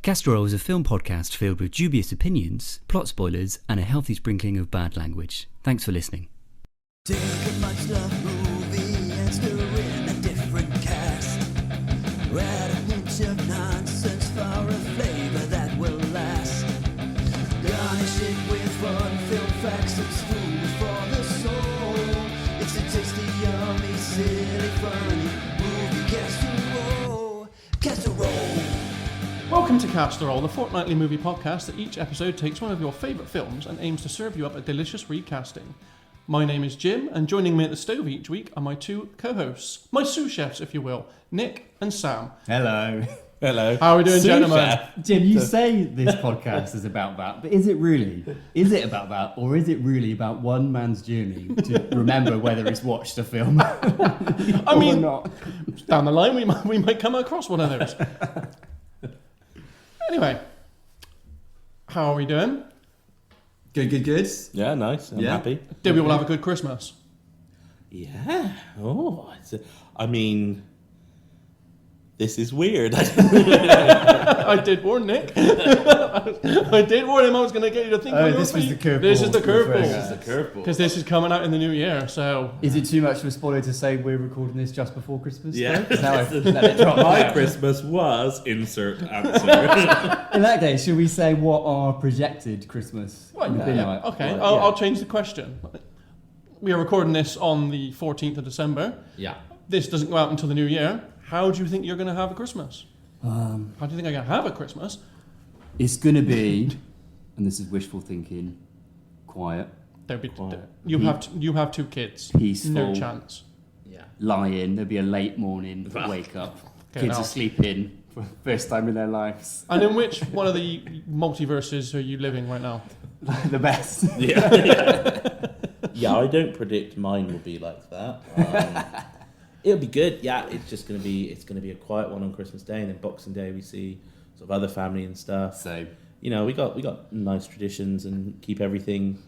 Castorol is a film podcast filled with dubious opinions, plot spoilers, and a healthy sprinkling of bad language. Thanks for listening. Take a much-loved movie and stir in a different cast. Add a hint of nonsense for a flavor that will last. Garnish it with fun, film facts, it's food for the soul. It's a tasty, yummy, silly, funny movie casserole. Casserole. Welcome to Castorol, the fortnightly movie podcast that each episode takes one of your favourite films and aims to serve you up a delicious recasting. My name is Jim, and joining me at the stove each week are my two co-hosts, my sous chefs, if you will, Nick and Sam. Hello. Hello. How are we doing, gentlemen? Jim, you say this podcast is about that, but is it really? Is it about that, or is it really about one man's journey to remember whether he's watched a film I mean, or not? Down the line, we might come across one of those. Anyway, how are we doing? Good. Yeah, nice. I'm Yeah. happy. Did we all have a good Christmas? Yeah. Oh, I mean, this is weird. I did warn Nick. I did warn him I was going to get you to think on your this was feet. the curveball. This is the This curveball. is the curveball. Because this is coming out in the new year, so... Is it too much of a spoiler to say we're recording this just before Christmas? Yeah. though? 'Cause now I've let it drop. My Christmas was insert answer. In that case, should we say what our projected Christmas Well, would be yeah. like? Okay, Right, I'll change the question. We are recording this on the 14th of December. Yeah. This doesn't go out until the new year. How do you think you're going to have a Christmas? How do you think I'm going to have a Christmas? It's going to be, and this is wishful thinking, quiet, There'll be Quiet. you have two kids. peaceful, No chance. Yeah. lie in. There'll be a late morning wake up. Okay, Kids now. are sleeping for the first time in their lives. And in which one of the multiverses are you living right now? The best. Yeah, I don't predict mine will be like that. It'll be good. Yeah, it's going to be a quiet one on Christmas Day, and then Boxing Day we see sort of other family and stuff. So You know, we got nice traditions and keep everything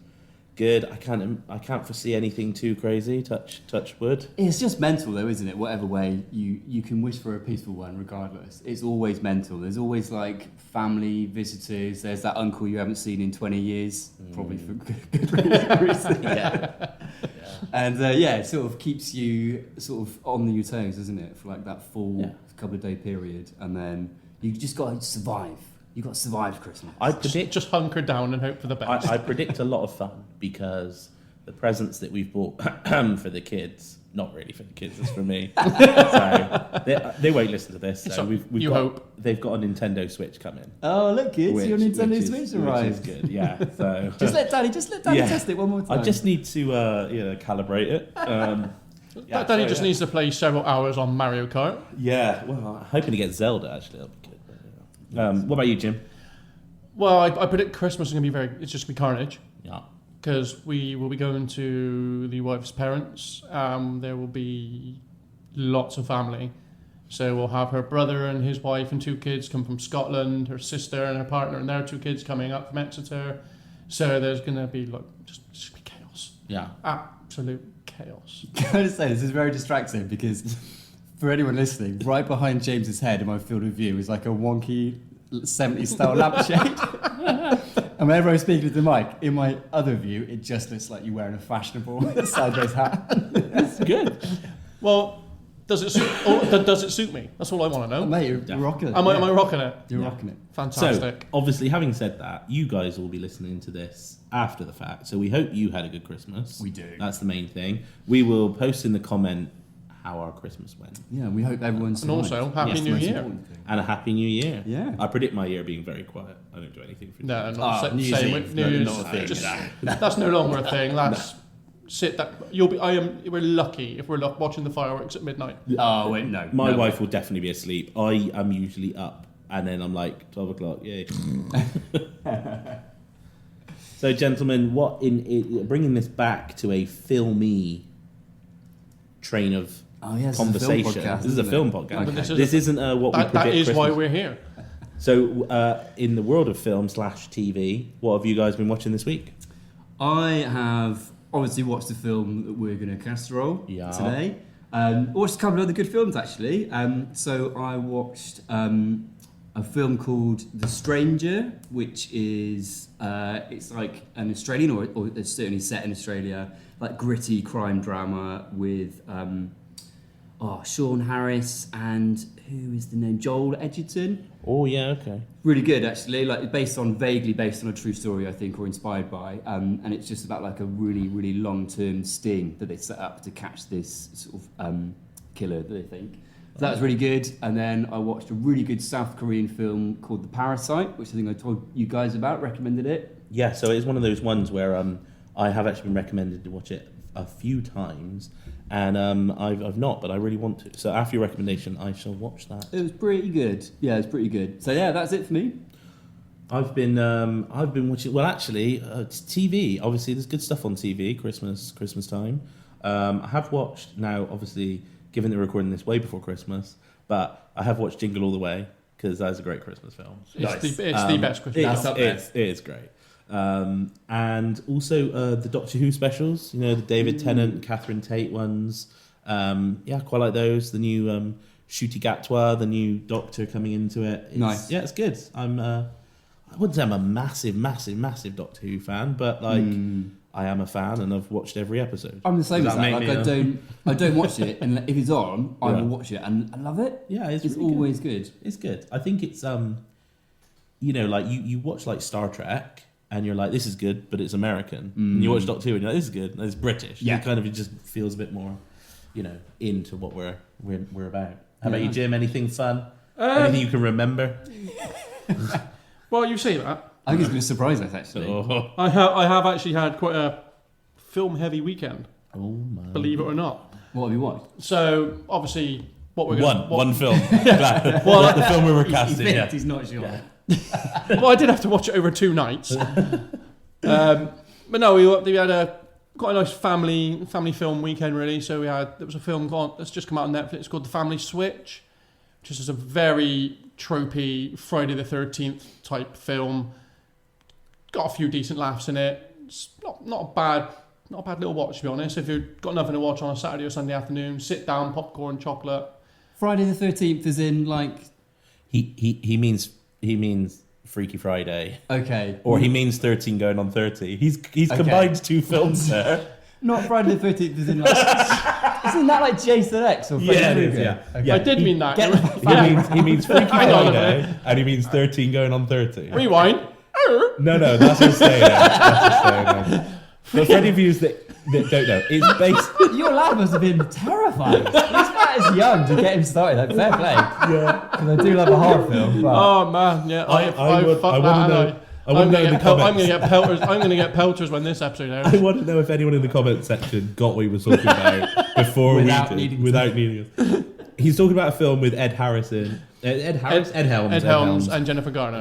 good. I can't foresee anything too crazy. Touch wood. it's just mental, though, isn't it? Whatever way you can wish for a peaceful one, regardless. It's always mental. There's always like family visitors. There's that uncle you haven't seen in 20 years, probably for good reason. Yeah. And it sort of keeps you sort of on your toes, isn't it? For like that full couple of day period, and then you just got to survive. You got to survive Christmas. I predict Just hunker down and hope for the best. I predict a lot of fun because the presents that we've bought for the kids, not really for the kids, it's for me. So they won't listen to this. So So we've hope. They've got a Nintendo Switch coming. Oh, look, kids, your Nintendo which is- Switch which is arrived. good, yeah. So Just let Daddy Yeah. test it one more time. I just need to calibrate it. Daddy just needs to play several hours on Mario Kart. Yeah, well, I'm hoping to get Zelda actually. That'll be good. What about you, Jim? Well, I predict Christmas is going to be it's just going to be carnage. Yeah. Because we will be going to the wife's parents. There will be lots of family. So we'll have her brother and his wife and two kids come from Scotland, her sister and her partner and their two kids coming up from Exeter. So there's going to be just be chaos. Yeah. Absolute chaos. I'm going to say, this is very distracting because for anyone listening, right behind James's head in my field of view is like a wonky 70s style lampshade. And whenever I'm speaking to the mic, in my other view, it just looks like you're wearing a fashionable sideways hat. That's good. Well, does it suit me? That's all I want to know. Mate, you're rocking it. Am I rocking it? You're rocking it. Fantastic. So, obviously, having said that, you guys will be listening to this after the fact. So we hope you had a good Christmas. We do. That's the main thing. We will post in the comment how our Christmas went. Yeah, we hope everyone's And also, Happy New Year. And a Happy New Year. Yeah. I predict my year being very quiet. I don't do anything for No, New not New Year's same Eve, with no, news. not a thing. That's no longer a thing. That's we're lucky if we're watching the fireworks at midnight. Oh, wait, no. My no. wife will definitely be asleep. I am usually up, and then I'm like 12 o'clock. Yay. So, gentlemen, bringing this back to a filmy train of conversation. This This is a film podcast. But This isn't what we predict. That is why Christmas. we're here. So, in the world of film / TV, what have you guys been watching this week? I have obviously watched the film that we're going to casserole today. Watched a couple of other good films actually. So I watched a film called The Stranger, which is it's like an Australian, or it's certainly set in Australia, like gritty crime drama with Sean Harris and who is the name? Joel Edgerton. Oh yeah, okay. Really good, actually. Like vaguely based on a true story, I think, or inspired by. And it's just about like a really, really long-term sting that they set up to catch this sort of killer that they think. So that was really good. And then I watched a really good South Korean film called The Parasite, which I think I told you guys about. Recommended it. Yeah, so it's one of those ones where I have actually been recommended to watch it a few times, and I've not, but I really want to. So after your recommendation, I shall watch that. It was pretty good. Yeah, it was pretty good. So yeah, that's it for me. I've been watching. Well, actually, it's TV. Obviously, there's good stuff on TV. Christmas time. I have watched now. Obviously, given that we're recording this way before Christmas, but I have watched Jingle All the Way because that's a great Christmas film. It's the best Christmas film. It is great. And also the Doctor Who specials, the David Tennant, Catherine Tate ones. Quite like those. The new Ncuti Gatwa, the new Doctor coming into it. Nice. Yeah, it's good. I wouldn't say I'm a massive Doctor Who fan, but I am a fan, and I've watched every episode. I'm the same as that. Like I don't watch it, and if it's on, I will watch it, and I love it. Yeah, it's really always good. It's good. I think it's like you watch like Star Trek. And you're like, this is good, but it's American. And you watch Doctor Who, and you're like, this is good, and it's British. Yeah. It just feels a bit more, into what we're about. How about you, Jim? Anything fun? Anything you can remember? Well, you say that. I think it's going to surprise us, actually. Oh, I have actually had quite a film-heavy weekend. oh my! Believe it or not. What have you watched? So obviously, what we're going One film. Well, the film we were casting. He's, Yeah. he's not sure. Yeah. Well, I did have to watch it over 2 nights. But no, we had quite a nice family film weekend, really. So there was a film that's just come out on Netflix called The Family Switch, which is a very tropey Friday the 13th type film. Got a few decent laughs in it. It's not a bad little watch, to be honest. If you've got nothing to watch on a Saturday or Sunday afternoon, sit down, popcorn, chocolate. Friday the 13th is in like... He means Freaky Friday. Okay. Or he means 13 going on 30. He's combined 2 films there. Not Friday the 13th is in like... Isn't that like Jason X or Freddy Krueger? Yeah. Okay. Yeah. I did mean that. He means Freaky Hang on a Friday, and he means 13 going on 30. Rewind. No, that's what's staying there. For any of you that don't know, it's based... Your lad must have been terrified. This man is young to get him started. Like, fair play. Yeah. Because I do love a horror film. But... Oh man, yeah. I want to know... I'm going to get pelters when this episode airs. I want to know if anyone in the comment section got what he was talking about before without needing us. He's talking about a film with Ed Helms and Jennifer Garner.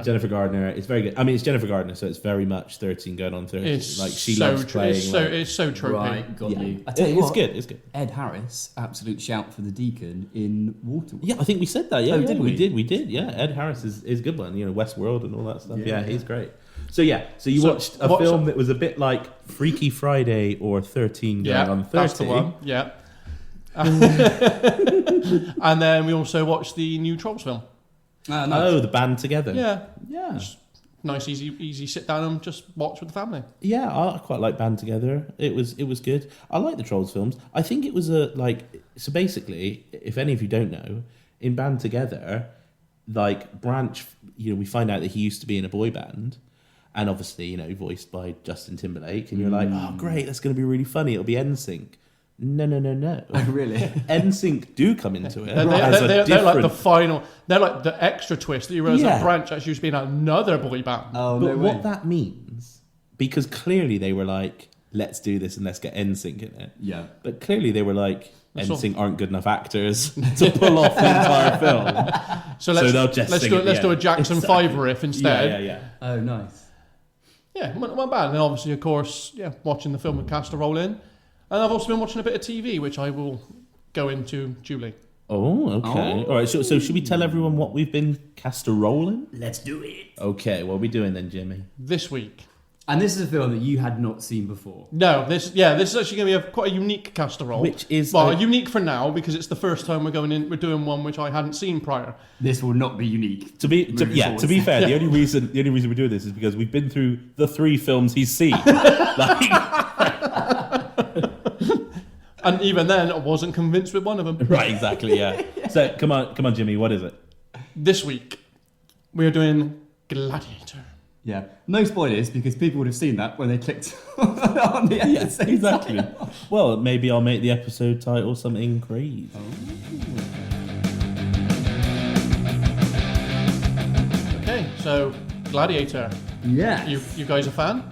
It's very good. I mean, it's Jennifer Garner, so it's very much 13 going on 30. It's like she so loves playing. It's so tropey. Right, got Yeah. you. I tell you It's what, good. It's good. Ed Harris, absolute shout for the Deacon in Waterworld. Yeah, I think we said that. Yeah, Oh, yeah, did we we? did. Yeah, Ed Harris is a good one. Westworld and all that stuff. Yeah, he's great. So you watched a film that was a bit like Freaky Friday or 13 going on 30. That's the one. Yeah. And then we also watched the new Trolls film. Nice. Oh, the band together. Yeah. Just nice, easy sit down and just watch with the family. Yeah, I quite like Band Together. It was good. I like the Trolls films. I think it was so basically, if any of you don't know, in Band Together, like Branch, we find out that he used to be in a boy band, and obviously, voiced by Justin Timberlake, and you're like, oh great, that's going to be really funny. It'll be NSYNC. No. Oh, really? NSYNC do come into it. They're like the final. They're like the extra twist that you realise that Yeah. Branch actually used to be in another boy band. Oh, But no way. what that means, because clearly they were like, let's do this and let's get NSYNC in it. Yeah. But clearly they were like, That's NSYNC aren't good enough actors to pull off the entire film. So they'll just let's sing do at let's the do a end. Jackson 5 riff instead. Yeah. Oh, nice. Yeah, not bad. And obviously, of course, watching the film with Cast a Roll in. And I've also been watching a bit of TV, which I will go into duly. Oh, okay. All right, so should we tell everyone what we've been cast a rolling? Let's do it. Okay, what are we doing then, Jimmy? This week, And this is a film that you had not seen before. No, this is actually going to be quite a unique casserole. Which is unique for now because it's the first time we're doing one which I hadn't seen prior. This will not be unique. To be fair, the only reason we're doing this is because we've been through the 3 films he's seen. And even then, I wasn't convinced with one of them. Right, exactly, yeah. So come on, Jimmy, what is it? This week, we're doing Gladiator. Yeah, no spoilers because people would have seen that when they clicked on the episode. Exactly. Well, maybe I'll make the episode title something crazy. Okay, so Gladiator. Yeah. You guys a fan?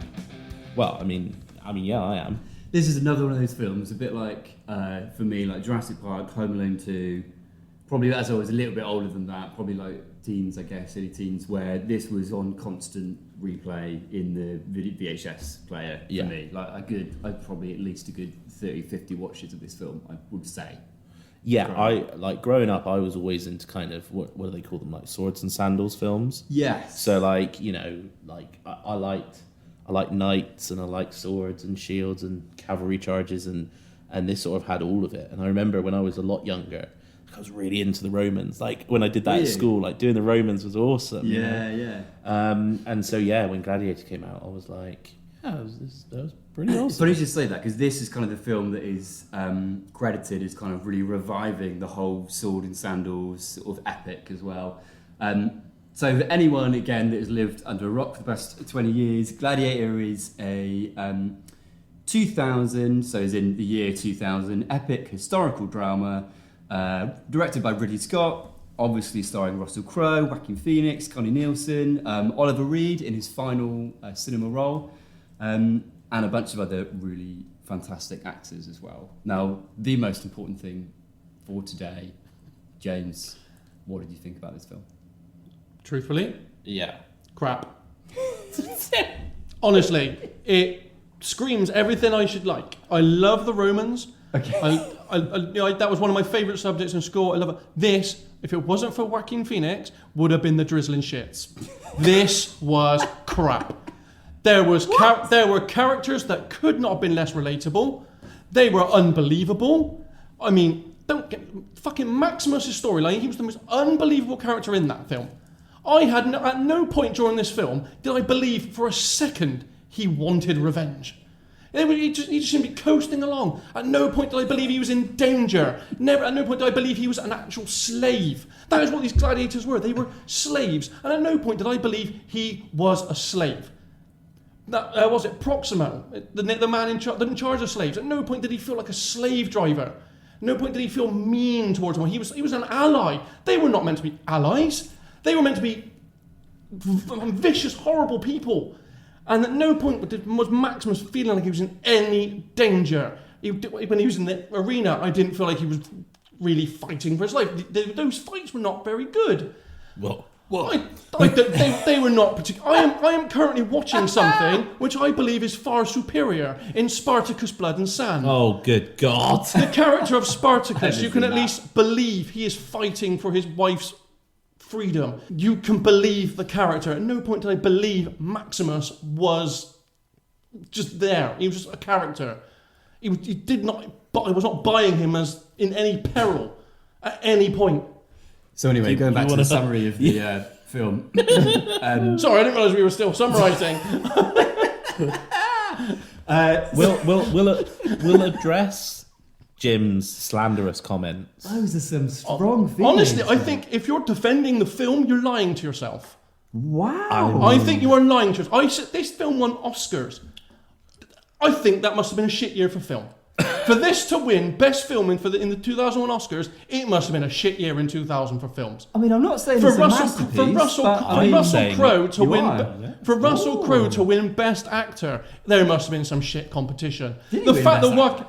Well, I mean, yeah, I am. This is another one of those films, a bit like, for me, like Jurassic Park, Home Alone 2. Probably as I was a little bit older than that, probably like teens, I guess, early teens, where this was on constant replay in the VHS player for me. Like I'd probably at least a good 30, 50 watches of this film, I would say. Yeah, growing up, I was always into kind of, what do they call them, like swords and sandals films? Yes. So like, I like knights and I like swords and shields and cavalry charges and this sort of had all of it. And I remember when I was a lot younger, I was really into the Romans. Like when I did that at school, like doing the Romans was awesome. Yeah. And so when Gladiator came out, I was like, that was pretty awesome. It's funny you should say that because this is kind of the film that is credited as kind of really reviving the whole sword and sandals sort of epic as well. So for anyone again that has lived under a rock for the past 20 years, Gladiator is a 2000, so as in the year 2000, epic historical drama. Directed by Ridley Scott, obviously starring Russell Crowe, Joaquin Phoenix, Connie Nielsen, Oliver Reed in his final cinema role, and a bunch of other really fantastic actors as well. Now, the most important thing for today, James, what did you think about this film? Truthfully, Yeah. crap. Honestly, it screams everything I should like. I love the Romans. Okay. That was one of my favourite subjects in school. I love it. This, if it wasn't for Joaquin Phoenix, would have been the drizzling shits. This was crap. There were characters that could not have been less relatable. They were unbelievable. I mean, fucking Maximus' storyline. He was the most unbelievable character in that film. At no point during this film did I believe for a second he wanted revenge. He just seemed to be coasting along. At no point did I believe he was in danger. At no point did I believe he was an actual slave. That is what these gladiators were. They were slaves. And at no point did I believe he was a slave. That was it, Proximo, the man in charge of slaves. At no point did he feel like a slave driver. At no point did he feel mean towards him. He was an ally. They were not meant to be allies. They were meant to be vicious, horrible people. And at no point was Maximus feeling like he was in any danger. When he was in the arena, I didn't feel like he was really fighting for his life. Those fights were not very good. Well, they were not particularly. I am currently watching something which I believe is far superior in Spartacus Blood and Sand. oh, good God. The character of Spartacus, you can at least believe he is fighting for his wife's freedom. You can believe the character. At no point did I believe Maximus was just there. He was just a character. I was not buying him as in any peril at any point. So anyway, going back to the summary of the film. Sorry, I didn't realise we were still summarising. We'll address Jim's slanderous comments. Those are some strong feelings. Honestly, I think if you're defending the film, you're lying to yourself. Wow. I think you are lying to yourself. This film won Oscars. I think that must have been a shit year for film. For this to win Best Film in the 2001 Oscars, it must have been a shit year in 2000 for films. I mean, I'm not saying For it's a masterpiece. Russell Crowe to win, are. for Russell Crowe to win Best Actor, there must have been some shit competition. Did he win Best Actor?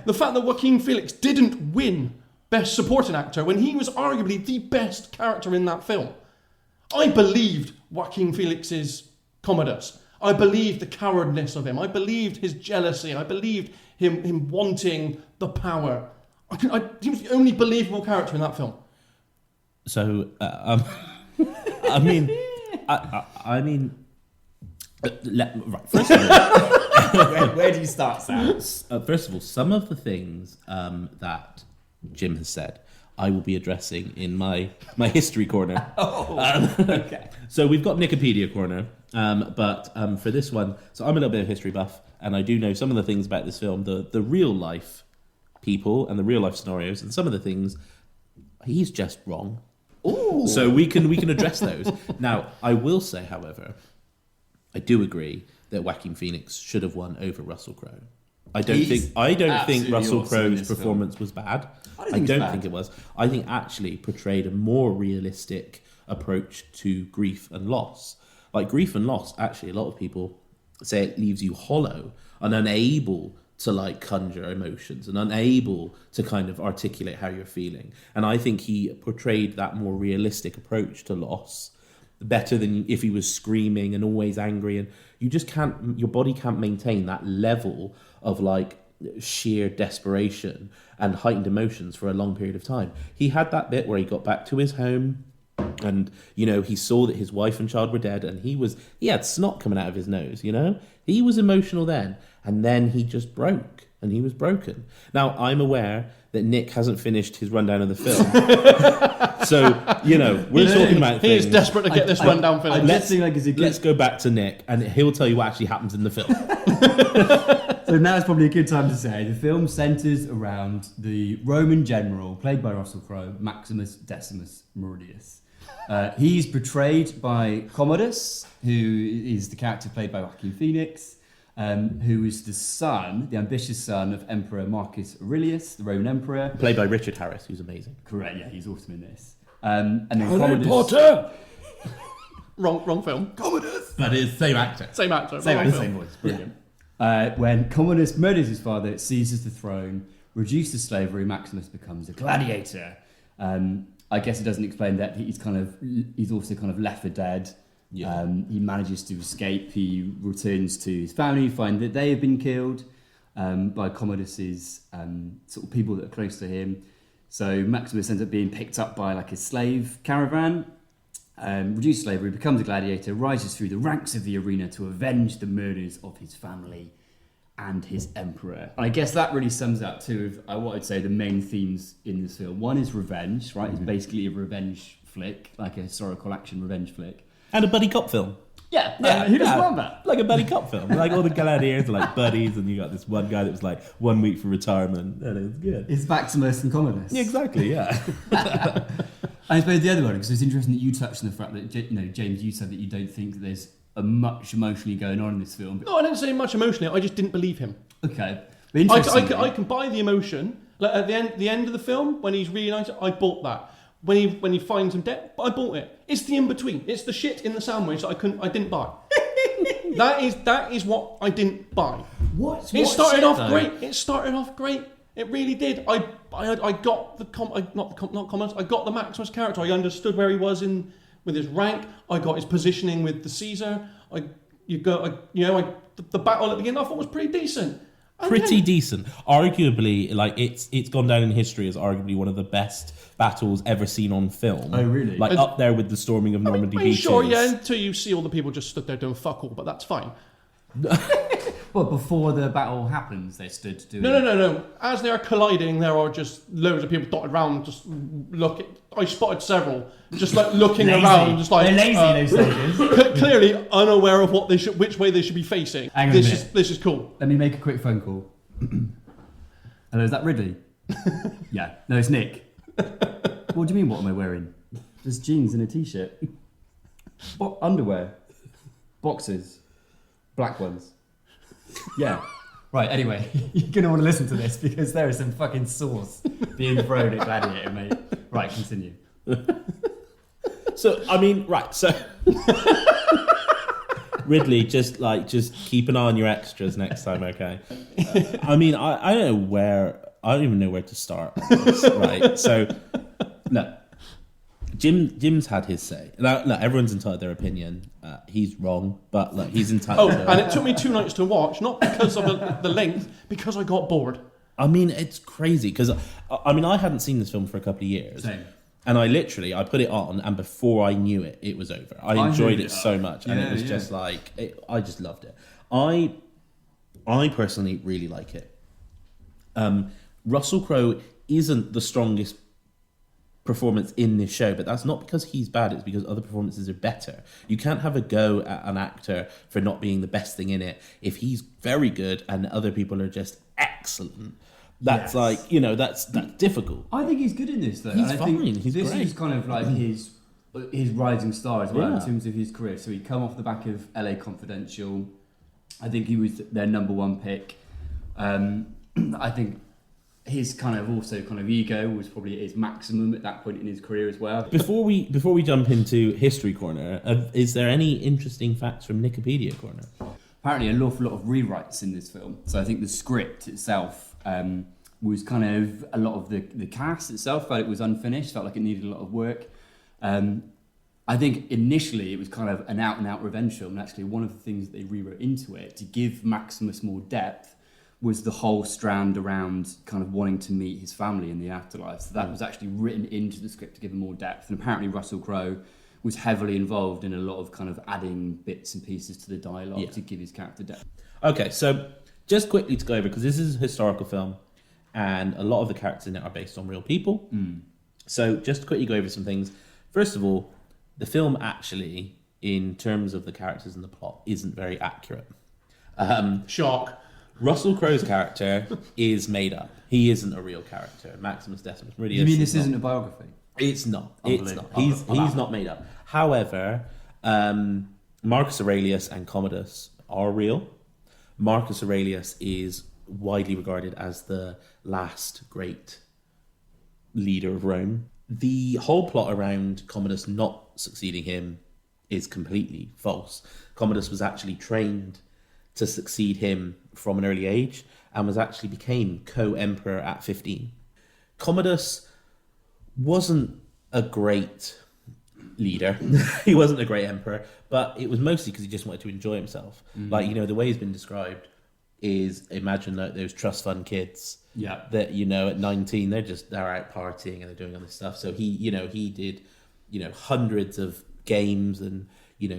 The fact that Joaquin Phoenix didn't win Best Supporting Actor when he was arguably the best character in that film. I believed Joaquin Phoenix's Commodus. I believed the cowardness of him. I believed his jealousy. I believed him wanting the power. He was the only believable character in that film. So, I mean, Right. First of all, Where do you start, Sam? first of all, some of the things that Jim has said, I will be addressing in my history corner. Okay. So we've got Wikipedia corner, but for this one, so I'm a little bit of history buff, and I do know some of the things about this film, the real life people and the real life scenarios, and some of the things he's just wrong. Ooh. So we can address those. Now, I will say, however, I do agree that Joaquin Phoenix should have won over Russell Crowe. I don't think absolutely Russell awesome in Crowe's this film. performance was bad. I don't think it was. I think actually portrayed a more realistic approach to grief and loss. Like grief and loss, actually, a lot of people say it leaves you hollow and unable to like conjure emotions and unable to kind of articulate how you're feeling. And I think he portrayed that more realistic approach to loss better than if he was screaming and always angry. And you just can't, your body can't maintain that level of like sheer desperation and heightened emotions for a long period of time. He had that bit where he got back to his home and, you know, he saw that his wife and child were dead and he had snot coming out of his nose, you know? He was emotional then. And then he just broke and he was broken. Now, I'm aware that Nick hasn't finished his rundown of the film. So, you know, we're talking about He things. is desperate to get this rundown finished. Let's go back to Nick and he'll tell you what actually happens in the film. So now is probably a good time to say the film centres around the Roman general, played by Russell Crowe, Maximus Decimus Meridius. He's portrayed by Commodus, who is the character played by Joaquin Phoenix, who is the ambitious son of Emperor Marcus Aurelius, the Roman Emperor. Played by Richard Harris, who's amazing. Correct, yeah, he's awesome in this. And then Harry Commodus... Potter! Wrong film. Commodus! But it's same actor. Same actor. Same wrong actor, film. same voice, brilliant. When Commodus murders his father, seizes the throne, reduces slavery, Maximus becomes a gladiator. I guess it doesn't explain that he's also kind of left for dead. Yeah. He manages to escape. He returns to his family, find that they have been killed by Commodus's sort of people that are close to him. So Maximus ends up being picked up by like a slave caravan, reduces slavery, becomes a gladiator, rises through the ranks of the arena to avenge the murders of his family and his emperor. And I guess that really sums up two of what I'd say the main themes in this film. One is revenge, right? It's basically a revenge flick, like a historical action revenge flick. And a buddy cop film. Yeah, who doesn't want that? Like a buddy cop film. Like all the gladiators are like buddies, and you got this one guy that was like 1 week for retirement, and it was good. It's Maximus and Commodus. Yeah, exactly, yeah. I suppose the other one, because it's interesting that you touched on the fact that, James, you said that you don't think that there's much emotionally going on in this film. No, I didn't say much emotionally. I just didn't believe him. Okay. But interestingly, I can buy the emotion. Like at the end of the film, when he's reunited, I bought that. When he finds him dead, I bought it. It's the in between. It's the shit in the sandwich that I didn't buy. that is what I didn't buy. It started off great. It started off great. It really did. I got not comments. I got the Maximus character. I understood where he was with his rank. I got his positioning with the Caesar. The battle at the beginning I thought was pretty decent. Decent. Arguably, like it's gone down in history as arguably one of the best battles ever seen on film. Oh, really? Like up there with the storming of Normandy beaches. Sure, yeah, until you see all the people just stood there doing fuck all, but that's fine. Well, before the battle happens, they stood doing... No. As they are colliding, there are just loads of people dotted around, just looking. I spotted several, just like looking around, just like... They're lazy, those soldiers. Clearly unaware of which way they should be facing. Hang on a minute. This is cool. Let me make a quick phone call. Hello, is that Ridley? Yeah. No, it's Nick. What do you mean, what am I wearing? Just jeans and a t-shirt. Underwear. Boxers. Black ones. Yeah. Right, anyway, you're going to want to listen to this because there is some fucking sauce being thrown at Gladiator, mate. Right, continue. So, I mean, right, so... Ridley, just keep an eye on your extras next time, okay? I mean, I don't even know where to start on this, right? So, no. Jim's had his say. Now, look, everyone's entitled to their opinion. He's wrong, but look, he's entitled to and it took me 2 nights to watch, not because of the length, because I got bored. I mean, it's crazy, because, I hadn't seen this film for a couple of years. Same. And I put it on, and before I knew it, it was over. I enjoyed it so much, and it was just like, I just loved it. I personally really like it. Russell Crowe isn't the strongest performance in this show, but that's not because he's bad, it's because other performances are better. You can't have a go at an actor for not being the best thing in it if he's very good and other people are just excellent. That's that's difficult. I think he's good in this, though. He's fine. He's this great. is kind of like his rising star as well in terms of his career. So he'd come off the back of LA Confidential. I think he was their number one pick. I think his kind of ego was probably at his maximum at that point in his career as well. Before we jump into History Corner, is there any interesting facts from Wikipedia Corner? Apparently, an awful lot of rewrites in this film. So I think the script itself was kind of a lot of the cast itself felt it was unfinished, felt like it needed a lot of work. I think initially it was kind of an out-and-out revenge film, and actually one of the things that they rewrote into it to give Maximus more depth was the whole strand around kind of wanting to meet his family in the afterlife. So that was actually written into the script to give him more depth. And apparently Russell Crowe was heavily involved in a lot of kind of adding bits and pieces to the dialogue to give his character depth. Okay, so just quickly to go over, because this is a historical film and a lot of the characters in it are based on real people. So just to quickly go over some things. First of all, the film actually, in terms of the characters and the plot, isn't very accurate. Shock. Russell Crowe's character is made up. He isn't a real character. Maximus Decimus really You mean this isn't a biography? It's not. It's not. He's not made up. However, Marcus Aurelius and Commodus are real. Marcus Aurelius is widely regarded as the last great leader of Rome. The whole plot around Commodus not succeeding him is completely false. Commodus was actually trained to succeed him from an early age and became co-emperor at 15. Commodus wasn't a great leader. He wasn't a great emperor, but it was mostly because he just wanted to enjoy himself. Like, the way he's been described is, imagine like those trust fund kids that, at 19, they're out partying and they're doing all this stuff. So he did, hundreds of games and,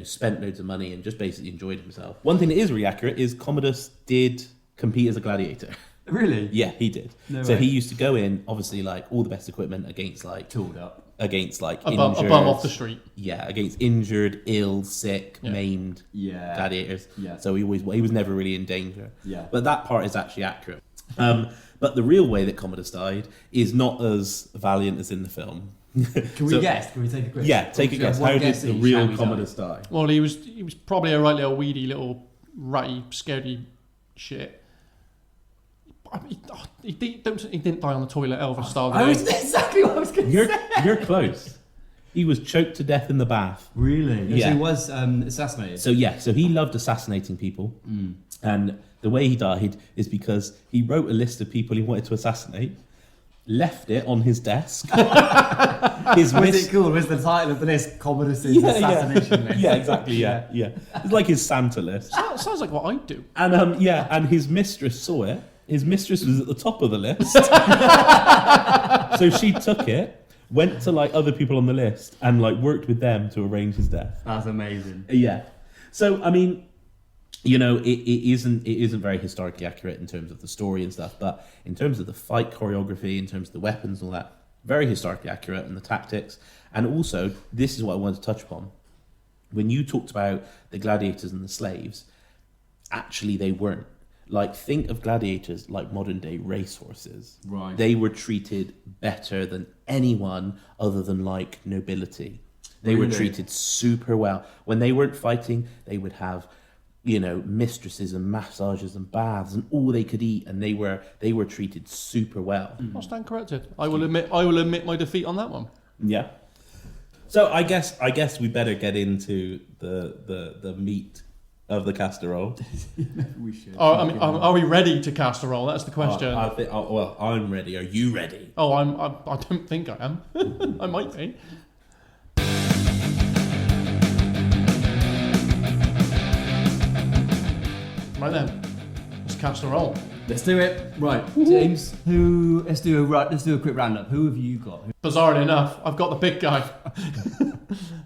spent loads of money and just basically enjoyed himself. One thing that is really accurate is Commodus did compete as a gladiator. Really? Yeah, he did. No so way. he used to go in, obviously, like all the best equipment against like Tooled up. Against like A injured, bum off the street. Yeah, against injured, ill, sick, maimed gladiators. Yeah. So he was never really in danger. Yeah. But that part is actually accurate. But the real way that Commodus died is not as valiant as in the film. Can we guess? Can we take a quick? Yeah, take a guess. How did the real Commodus die? Well, he was probably a right little weedy, little ratty, scaredy shit. I mean, he didn't die on the toilet, Elvis style. I was exactly what I was going to say. You're close. He was choked to death in the bath. Really? Yeah. So he was assassinated. So he loved assassinating people, and the way he died is because he wrote a list of people he wanted to assassinate, left it on his desk. Was it cool? Was the title of the list Commodus's assassination list? Yeah, exactly. Yeah. It's like his Santa list. Sounds like what I'd do. And and his mistress saw it. His mistress was at the top of the list, so she took it, went to like other people on the list, and like worked with them to arrange his death. That's amazing. Yeah. So I mean, it isn't very historically accurate in terms of the story and stuff, but in terms of the fight choreography, in terms of the weapons and all that, very historically accurate, and the tactics. And also, this is what I wanted to touch upon. When you talked about the gladiators and the slaves, actually they weren't. Like, think of gladiators like modern day racehorses. Right. They were treated better than anyone other than like nobility. They were treated super well. When they weren't fighting, they would have, mistresses and massages and baths and all they could eat, and they were treated super well. I'll stand corrected. I will admit my defeat on that one. Yeah. So I guess we better get into the meat of the casserole. We should. Are we ready to cast a roll? That's the question. I'm ready. Are you ready? I don't think I am. I might be. Right then, let's cast a roll. Let's do it. Right, James. Let's do a quick roundup. Who have you got? Bizarrely enough, I've got the big guy.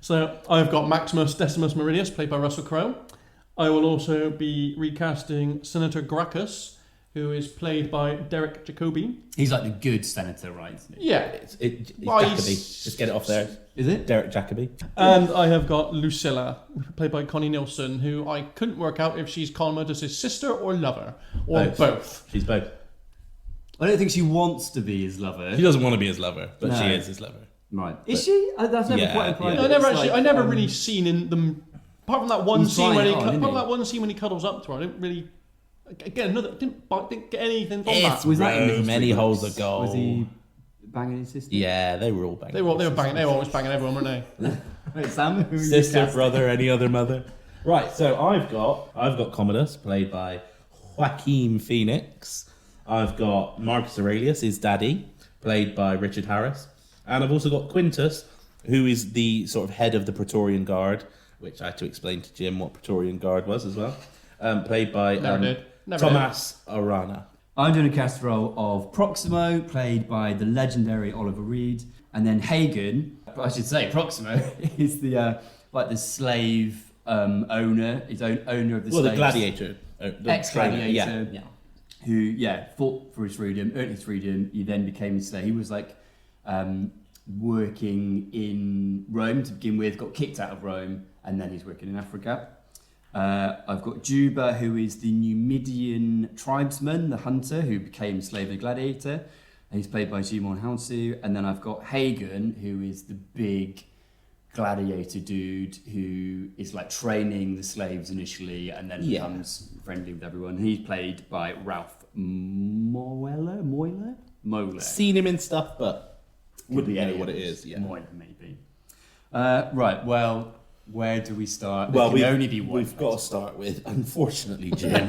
So I've got Maximus Decimus Meridius, played by Russell Crowe. I will also be recasting Senator Gracchus, who is played by Derek Jacobi. He's like the good senator, right? Isn't he? Yeah. It's Well, Jacoby. Just get it off there. Is it? Derek Jacobi. And I have got Lucilla, played by Connie Nielsen, who I couldn't work out if she's Commodus' sister or lover, or both. She's both. I don't think she wants to be his lover. She doesn't want to be his lover, but No. she is his lover. Right. Is she? That's never Yeah, quite implied. yeah. I never really seen in them. Apart from that one He's scene trying hard, isn't he? that one scene when he cuddles up to her, I didn't really get didn't get anything from It's that. Was that in Rome, History many Books? holes of gold. Was he banging his sister? Yeah, they were all banging. They were banging. They were always banging everyone, weren't they? Wait, Sam, who are you Sister, casting? brother, any other mother. Right, so I've got Commodus, played by Joaquin Phoenix. I've got Marcus Aurelius, his daddy, played by Richard Harris. And I've also got Quintus, who is the sort of head of the Praetorian Guard, which I had to explain to Jim what Praetorian Guard was as well, played by Never Thomas Arana. I'm doing a cast role of Proximo, played by the legendary Oliver Reed, and then Hagen. I should say Proximo is the the slave owner, his own owner of the slaves. The gladiator, the Ex-gladiator. trainer, yeah. Who fought for his freedom, earned his freedom. He then became a slave. He was working in Rome to begin with, got kicked out of Rome, and then he's working in Africa. I've got Juba, who is the Numidian tribesman, the hunter, who became slave of the gladiator. And he's played by Jimon Hounsou. And then I've got Hagen, who is the big gladiator dude who is like training the slaves initially and then becomes friendly with everyone. He's played by Ralph Moeller? Seen him in stuff, but wouldn't know what it is. Yeah. Moeller, maybe. Right, well, where do we start? Well, we've got to start with, unfortunately, Jim,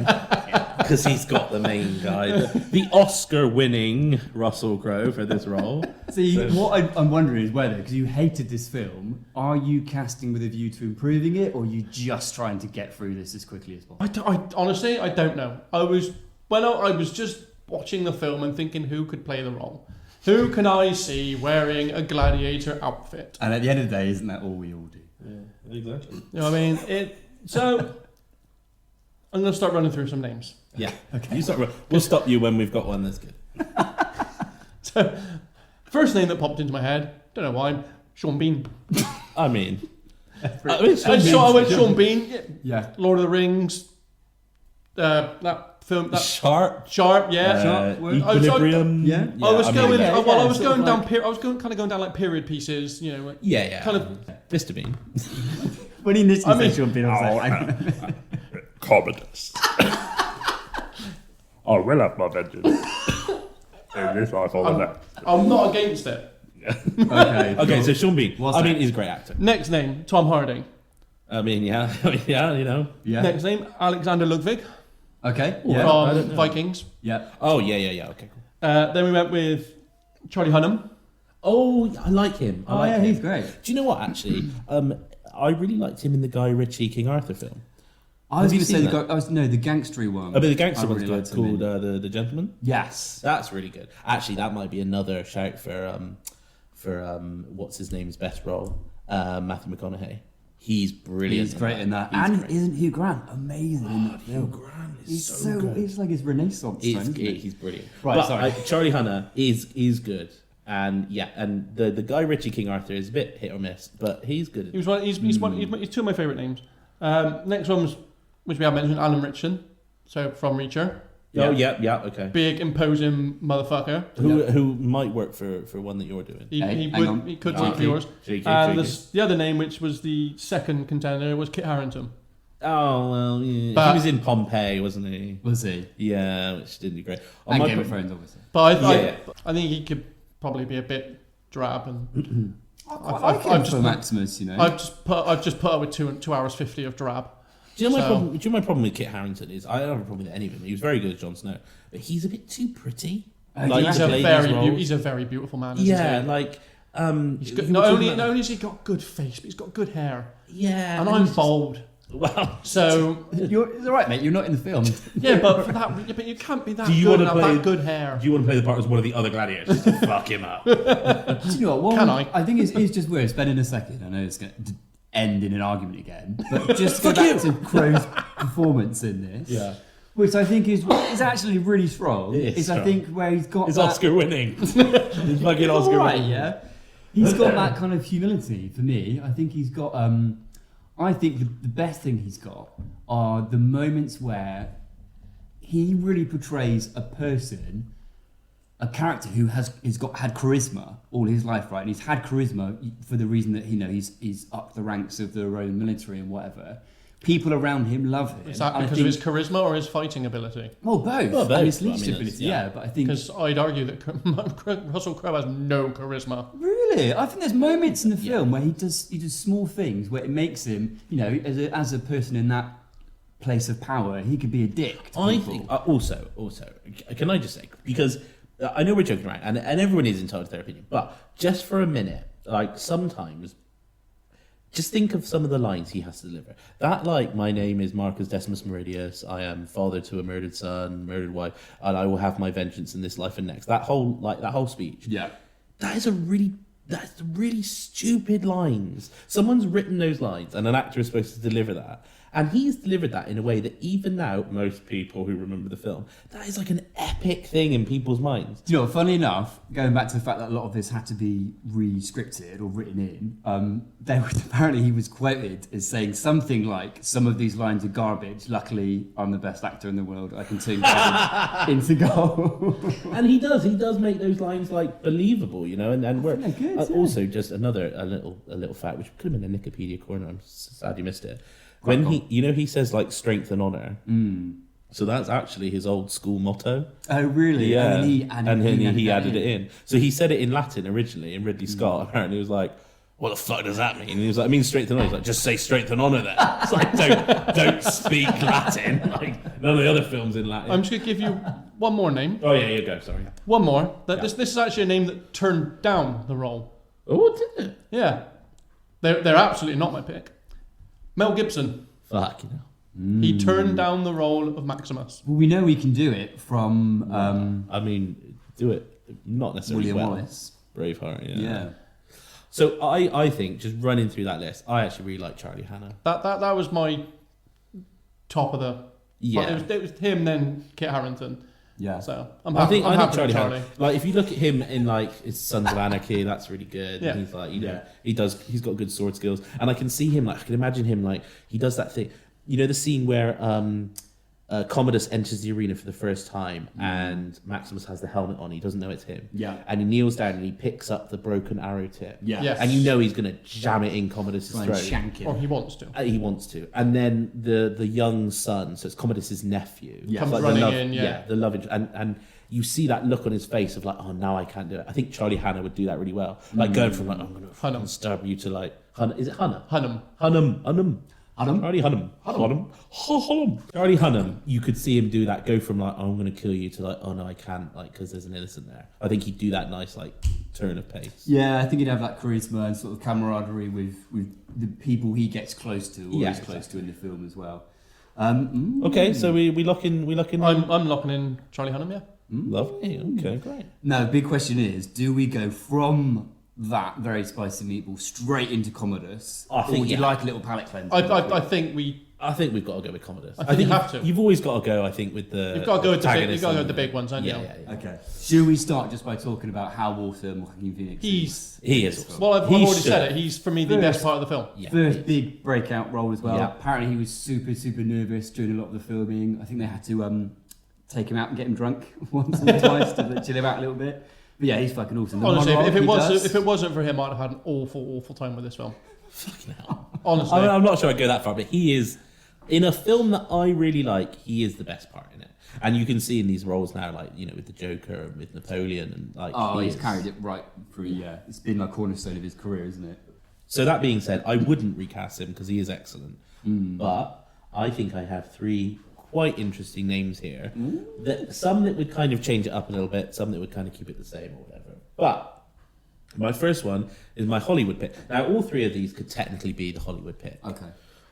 because he's got the main guy, the Oscar-winning Russell Crowe for this role. See, what I'm wondering is whether, because you hated this film, are you casting with a view to improving it, or are you just trying to get through this as quickly as possible? I honestly, I don't know. I was just watching the film and thinking, who could play the role? Who can I see wearing a gladiator outfit? And at the end of the day, isn't that all we all do? Yeah, exactly. You know what I mean? So I'm going to start running through some names. Yeah. Okay. We'll stop you when we've got one that's good. So, first name that popped into my head, don't know why, Sean Bean. I mean, I went Sean Bean. Yeah. Lord of the Rings. That film. That Sharp. Yeah. Equilibrium. Yeah. I was going. yeah, I was sort going of down. like- I was going down like period pieces. You know. Like, Yeah. Kind of. Mr. Bean. When he initially I mean- said Sean Bean, I was like... Commodus. I will have my vengeance. In this life or the next. I'm not against it. Okay, so Sean Bean. What's I mean, that? he's a great actor. Next name, Tom Hardy. I mean, yeah, you know. Yeah. Next name, Alexander Ludwig Okay. I Yeah. from Vikings. Yeah. Oh, yeah. Okay, cool. Then we went with Charlie Hunnam. Oh, I like him. I like him. he's great. Do you know what, actually? I really liked him in the Guy Ritchie King Arthur film. I was Have going you to say seen the that? the gangstery one. I mean, the gangster I one's really good, liked him in. called the Gentleman. Yes. That's really good. Actually, that might be another shout for what's his name's best role, Matthew McConaughey. He's brilliant. He's great in that. He's And great. isn't Hugh Grant amazing in that film? Hugh Grant is He's so good. He's like his renaissance. time, isn't he? He's brilliant. Right, but sorry. Charlie Hunnam is good, and the Guy Ritchie King Arthur is a bit hit or miss, but he's good. He's two of my favourite names. Next one was, which we have mentioned, Alan Ritchson. So from Reacher. Oh yeah, okay. Big, imposing motherfucker. Who might work for one that you're doing? He hang on. could Oh, take okay. yours. Cheeky. And the other name, which was the second contender, was Kit Harington. Oh well, yeah. But- He was in Pompeii, wasn't he? Was he? Yeah, which didn't do great. And my Game pro- of Thrones, obviously. But Yeah. I think he could probably be a bit drab, and I like him for Maximus, you know. I've just put up with 2 hours 50 of drab. Do you know my So- problem? Do you know my problem with Kit Harington is I don't have a problem with any of them. He was very good as Jon Snow, but he's a bit too pretty. Like, He's to a play he's a very beautiful man. Isn't Yeah, he? like He's got, not only has he got good face, but he's got good hair. yeah, And he's I'm just- bald. Well, So It's all right, mate. You're not in the film. yeah, but for that, but you can't be that Do you good wanna and have play- that good hair. do you want to play the part as one of the other gladiators to fuck him up? Do you know what? Can I? I think it's just weird. Spending a second. I know it's going to end in an argument again, but just to go back to Crow's performance in this. Yeah. Which I think is actually really strong. It is I strong. think where he's got It's that, Oscar winning. It's fucking Oscar all right, winning. yeah. He's got that kind of humility for me. I think he's got. I think the best thing he's got are the moments where he really portrays a person, a character who had charisma all his life, right? And he's had charisma for the reason that he's up the ranks of the Roman military and whatever. People around him love him. Is that And I because of think- his charisma or his fighting ability? Well, both. Well, both, And his but I mean, leadership it's- ability, yeah. yeah. But I think Because I'd argue that Russell Crowe has no charisma. really, I think there's moments in the film where he does small things where it makes him, as a person in that place of power, he could be a dick to I people. think also, can I just say, because I know we're joking around, and everyone is entitled to their opinion, but just for a minute, like sometimes, just think of some of the lines he has to deliver. That, like, my name is Marcus Decimus Meridius, I am father to a murdered son, murdered wife, and I will have my vengeance in this life and next. That whole speech. Yeah. That's really stupid lines. Someone's written those lines, and an actor is supposed to deliver that. And he's delivered that in a way that even now, most people who remember the film, that is like an epic thing in people's minds. Do you know, funny enough, going back to the fact that a lot of this had to be re-scripted or written in, apparently he was quoted as saying something like, some of these lines are garbage, luckily I'm the best actor in the world, I can turn garbage into gold. And he does make those lines like believable, and work. they're good, yeah. Also, just a little fact, which could have been a Wikipedia corner. I'm sad you missed it. When he says like strength and honor. So that's actually his old school motto. Oh, really? Yeah, And then he added it in. So he said it in Latin originally, and Ridley Scott apparently was like, "What the fuck does that mean?" And he was like, "I mean strength and honor." He's like, "Just say strength and honor then." It's like, don't speak Latin. Like none of the other films in Latin. I'm just going to give you one more name. Oh yeah, you go. Sorry. One more. This is actually a name that turned down the role. Oh, did it? Yeah. They're absolutely not my pick. Mel Gibson. Fuck, He turned down the role of Maximus. Well, we know we can do it from I mean, do it. Not necessarily William well. Wallace. Braveheart. Yeah. So I think, just running through that list, I actually really like Charlie Hanna. That was my top of the. Yeah. It was him, then Kit Harington. Yeah. So I'm I happy. think I'm happy Charlie with Hanna. Like, if you look at him in like his Sons of Anarchy, that's really good. Yeah. And he's like, he's got good sword skills, and I can see him like, I can imagine him like, he does that thing. The scene where Commodus enters the arena for the first time, and Maximus has the helmet on. He doesn't know it's him. Yeah. And he kneels down and he picks up the broken arrow tip. Yeah. Yes. And he's gonna jam it in Commodus's Try and throat. shank him. Or he wants to. He wants to, and then the young son, so it's Commodus's nephew, Yeah. Comes Like running the love, in, yeah. the love, and you see that look on his face of like, oh, now I can't do it. I think Charlie Hanna would do that really well, like going from like, I'm going to fucking Hunnam. stab you to like, is it Hunnam? Hunnam. Hunnam. Charlie Hunnam. Hunnam. Charlie Hunnam. You could see him do that, go from like, oh, I'm going to kill you to like, oh no, I can't, like, because there's an innocent there. I think he'd do that nice like turn of pace. Yeah, I think he'd have that charisma and sort of camaraderie with the people he gets close to, or Yeah, is close to in the film as well. Okay, so we lock in. I'm locking in Charlie Hunnam, yeah. Lovely. Okay, great. Now, the big question is, do we go from that very spicy meatball straight into Commodus? I think, or would you yeah. like a little palate cleanser? I think we. I think we've got to go with Commodus. I think you have to. You've always got to go. I think with the. You've got to go with the big. protagonist You've got to go with and the big ones, haven't you? Yeah. Okay. Should we start just by talking about how awesome Joaquin Phoenix is? He is awesome. Well, I've He already should. said it. He's for me the best part of the film. Yeah. First big breakout role as well. Yeah. Apparently he was super nervous during a lot of the filming. I think they had to take him out and get him drunk once or twice to chill him out a little bit. But yeah, he's fucking awesome. The Honestly, monologue if it wasn't for him, I'd have had an awful time with this film. Fucking hell. Honestly, I'm not sure I'd go that far, but he is, in a film that I really like, he is the best part in it. And you can see in these roles now, like, with the Joker and with Napoleon, and like, he's carried it right through. Yeah, it's been like cornerstone of his career, isn't it? So that being said, I wouldn't recast him because he is excellent. But I think I have three quite interesting names here. Some that would kind of change it up a little bit, some that would kind of keep it the same or whatever. But my first one is my Hollywood pick. Now, all three of these could technically be the Hollywood pick. Okay.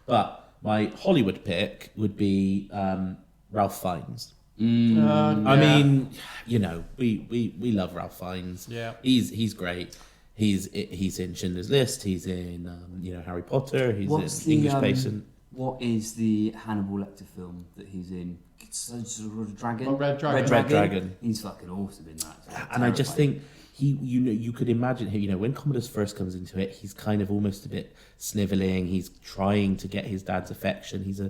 But My Hollywood pick would be Ralph Fiennes. I Yeah. mean, you know, we love Ralph Fiennes. Yeah. He's great. He's in Schindler's List. He's in Harry Potter. He's in English Patient. What is the Hannibal Lecter film that he's in? Dragon. Oh, Red Dragon. Red Dragon. He's fucking awesome in that. It's And I just terrifying. think you could imagine him. You know, when Commodus first comes into it, he's kind of almost a bit snivelling. He's trying to get his dad's affection. He's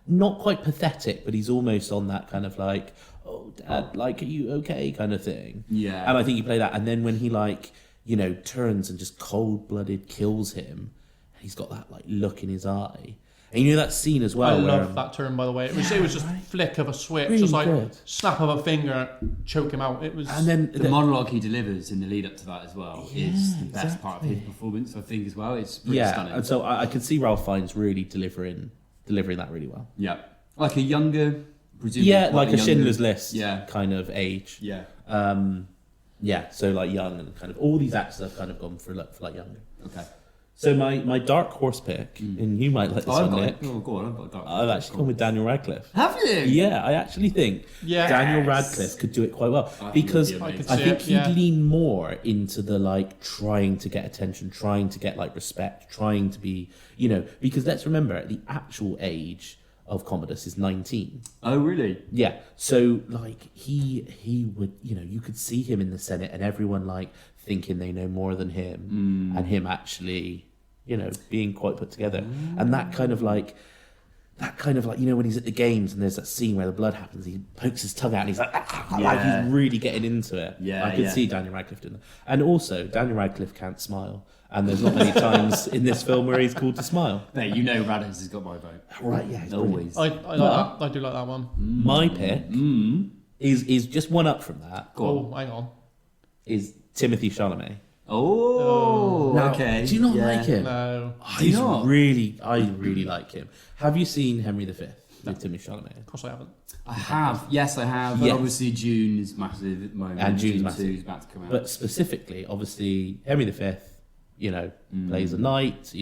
not quite pathetic, but he's almost on that kind of like, oh, Dad, like, are you okay, kind of thing. Yeah. And I think you play that, and then when he turns and just cold-blooded kills him, he's got that like look in his eye. And you know that scene as well. I where, love that turn, by the way. It was just flick of a switch, Really just like good. snap of a finger, choke him out. It was. And then The monologue he delivers in the lead up to that as well is the best exactly. part of his performance, I think, as well. It's pretty stunning. and so I could see Ralph Fiennes really delivering that really well. Yeah. Like a younger, presumably. Yeah, quite like a younger- Schindler's List Yeah. kind of age. Yeah. So like young and kind of all these actors have kind of gone for like younger. Okay. So my dark horse pick, and you might like this one, Nick. Oh, go on. I've got a dark I've actually gone with Daniel Radcliffe. Have you? Yeah, I actually think Yes. Daniel Radcliffe could do it quite well I think because he'd be amazing. I I could think see it, he'd yeah. lean more into the like trying to get attention, trying to get like respect, trying to be, because let's remember the actual age of Commodus is 19. Oh, really? Yeah, so like he would, you could see him in the Senate and everyone like thinking they know more than him, and him actually, being quite put together, and that kind of like, when he's at the games and there's that scene where the blood happens, he pokes his tongue out and he's like, like Yeah. he's really getting into it. Yeah, I could yeah. see Daniel Radcliffe doing that, and also Daniel Radcliffe can't smile, and there's not many times in this film where he's called to smile. Hey, Radis has got my vote. Right? Yeah, he's brilliant. Always. I like that. I do like that one. My pick is just one up from that. Oh, hang on. Is Timothy Chalamet. Oh, Now, okay. do you not Yeah. like him? No, Do you not? I really like him. Have you seen Henry V with Timothy Chalamet? of course I haven't. I have. Yes, I have. Yes. Obviously, June is massive at the moment. And June's June massive. 2 is about to come out. But specifically, obviously, Henry V, plays a knight,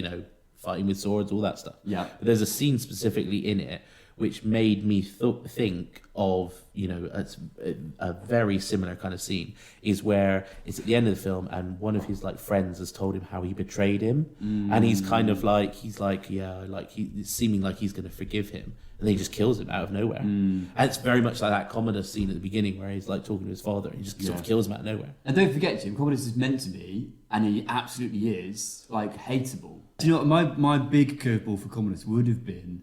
fighting with swords, all that stuff. Yeah. But there's a scene specifically in it which made me think of, a very similar kind of scene, is where it's at the end of the film and one of his like friends has told him how he betrayed him, and he's kind of like, he's seeming like he's going to forgive him, and then he just kills him out of nowhere. And it's very much like that Commodus scene at the beginning where he's like talking to his father and he just sort of kills him out of nowhere. And don't forget, Jim, Commodus is meant to be, and he absolutely is, like, hateable. Do you know what my big curveball for Commodus would have been?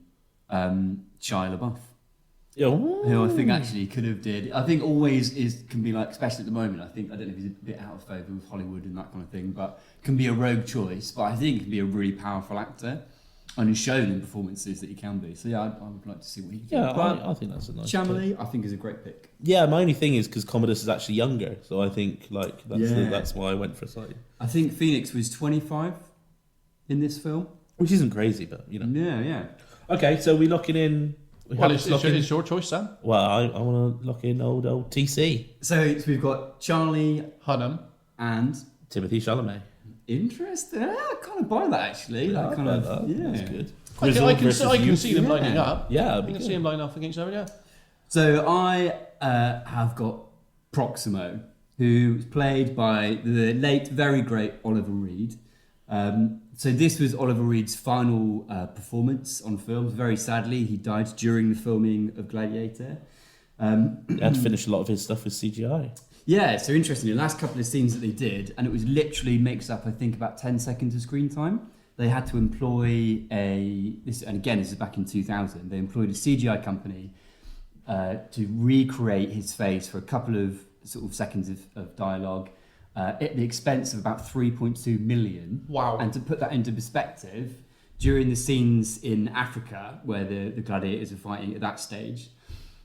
Shia LaBeouf, who I think actually could have did. I think always can be like, especially at the moment. I don't know if he's a bit out of favour with Hollywood and that kind of thing, but can be a rogue choice. But I think he can be a really powerful actor, and he's shown in performances that he can be. So yeah, I would like to see what he can do. Yeah, But I think that's a nice pick. Chalamet, I think, is a great pick. Yeah, my only thing is because Commodus is actually younger, so I think like Yeah. that's why I went for slightly, I think Phoenix was 25 in this film. which isn't crazy, but Yeah, yeah. Okay, so we locking in. Well, it's your choice, Sam. Well, I want to lock in old TC, So we've got Charlie Hunnam. and Timothy Chalamet. interesting. Yeah, I kind of buy that actually. Yeah, That kind of that's yeah. good. I can see them Yeah. lining up. Yeah, I it'd be can good. see them lining up against everyone. Yeah. So I have got Proximo, who's played by the late, very great Oliver Reed. So this was Oliver Reed's final performance on film. Very sadly, he died during the filming of Gladiator. He had to finish a lot of his stuff with CGI. Yeah, so interestingly, the last couple of scenes that they did, and it was literally makes up, I think, about 10 seconds of screen time. They had to employ this is back in 2000, they employed a CGI company to recreate his face for a couple of sort of seconds of dialogue at the expense of about 3.2 million. Wow. And to put that into perspective, during the scenes in Africa where the gladiators are fighting at that stage,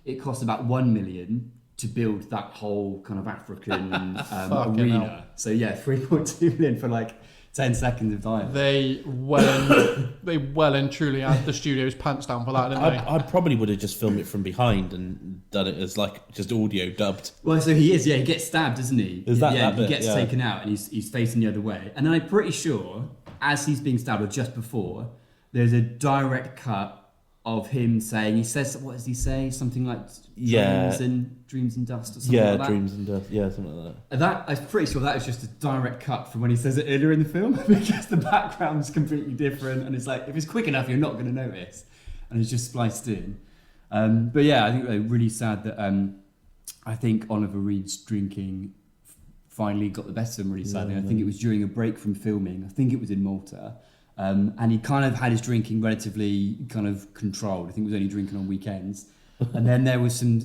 it cost about 1 million to build that whole kind of African Fucking arena. hell. So yeah, 3.2 million for like 10 seconds of dialogue. They well and truly had the studio's pants down for that, didn't they? I probably would have just filmed it from behind and done it as like just audio dubbed. Well, so he gets stabbed, doesn't he? Is that yeah, that he bit? gets Yeah. taken out and he's facing the other way. And I'm pretty sure, as he's being stabbed, or just before, there's a direct cut of him saying, he says, what does he say? Something like Yeah. dreams and dust or something Yeah, like that. dreams and death. Yeah, something like that. And that, I'm pretty sure that was just a direct cut from when he says it earlier in the film because the background's completely different and it's like, if it's quick enough, you're not going to notice. And it's just spliced in. But yeah, I think really sad that I think Oliver Reed's drinking finally got the best of him really sadly. I think it was during a break from filming. I think it was in Malta. And he kind of had his drinking relatively kind of controlled. I think he was only drinking on weekends. And then there was some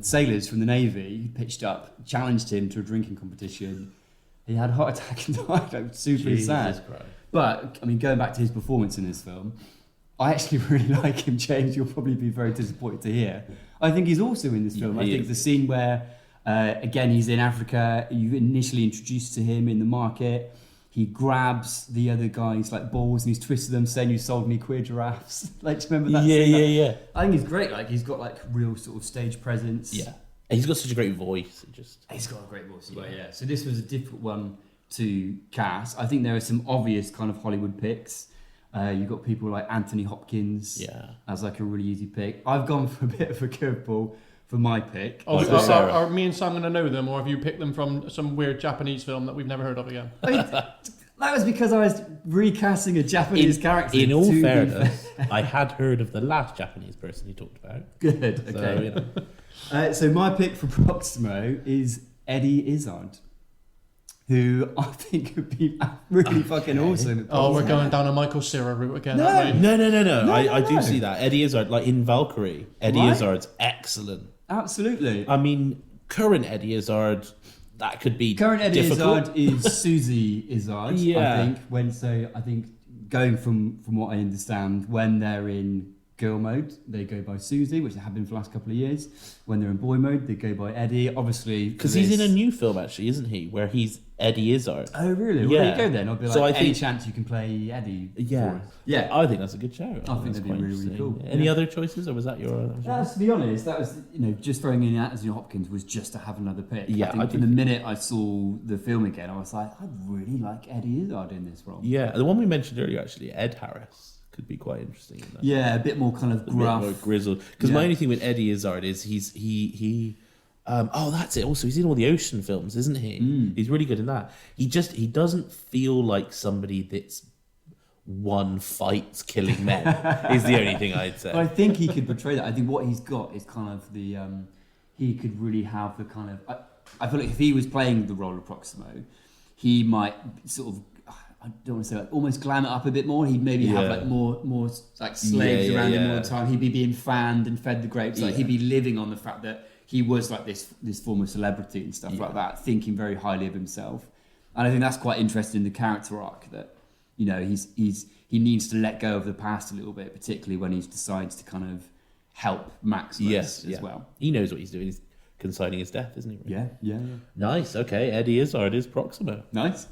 sailors from the Navy who pitched up, challenged him to a drinking competition. He had a heart attack and died. Like, super sad. Christ. But, I mean, going back to his performance in this film, I actually really like him, James. You'll probably be very disappointed to hear. I think he's awesome in this film. I think the scene where, again, he's in Africa, you initially introduced to him in the market. He grabs the other guy's like balls and he's twisted them, saying, "You sold me queer giraffes." Like, do you remember that? Yeah. I think he's great. Like, he's got like real sort of stage presence. Yeah. And he's got such a great voice. He's got a great voice as well. Yeah. So this was a difficult one to cast. I think there are some obvious kind of Hollywood picks. You've got people like Anthony Hopkins as like a really easy pick. I've gone for a bit of a curveball for my pick. Oh, So Sarah. are me and Sam going to know them, or have you picked them from some weird Japanese film that we've never heard of again? I mean, that was because I was recasting a Japanese character. In all to be fairness, I had heard of the last Japanese person you talked about. Good. So, Okay. you know. So my pick for Proximo is Eddie Izzard, who I think would be really fucking awesome. at Oh, we're Proximo. going down a Michael Cera route again, No. aren't we? No. I no. do see that. Eddie Izzard, like in Valkyrie, Eddie Right. Izzard's excellent. Absolutely. I mean, current Eddie Izzard, that could be Current Eddie difficult. Izzard is Susie Izzard. Yeah. I think going from what I understand, when they're in girl mode, they go by Susie, which they have been for the last couple of years. When they're in boy mode, they go by Eddie. Obviously, Because he's in a new film, actually, isn't he? Where he's Eddie Izzard. Oh really? Well, Yeah. there you go then. I'll be like, So I any think- chance you can play Eddie? Yeah. for us? Yeah. I think that's a good show. think that's that'd be quite really, really interesting. cool. Any Yeah. other choices, or was that your? To be honest, that was just throwing in Anthony Hopkins was just to have another pick. Yeah, I think I from do the minute I saw the film again, I was like, I'd really like Eddie Izzard in this role. Yeah, the one we mentioned earlier, actually, Ed Harris could be quite interesting. In that. Yeah, a bit more kind of A bit gruff. more grizzled. Because Yeah. my only thing with Eddie Izzard is he. Oh, that's it. Also, he's in all the ocean films, isn't he? He's really good in that. He doesn't feel like somebody that's won fights killing men. Is the only thing I'd say. But I think he could portray that. I think what he's got is kind of the he could really have the kind of. I feel like if he was playing the role of Proximo, he might sort of. I don't want to say like almost glam it up a bit more. He'd maybe have Yeah. like more like slaves Yeah, around him yeah. all the time. He'd be being fanned and fed the grapes. Like Yeah. he'd be living on the fact that he was like this former celebrity and stuff like that, thinking very highly of himself. And I think that's quite interesting in the character arc that he needs to let go of the past a little bit, particularly when he decides to kind of help Maximus as well. He knows what he's doing. He's consigning his death, isn't he? Really? Yeah. Nice. Okay, Eddie Izzard is Proximo. Nice.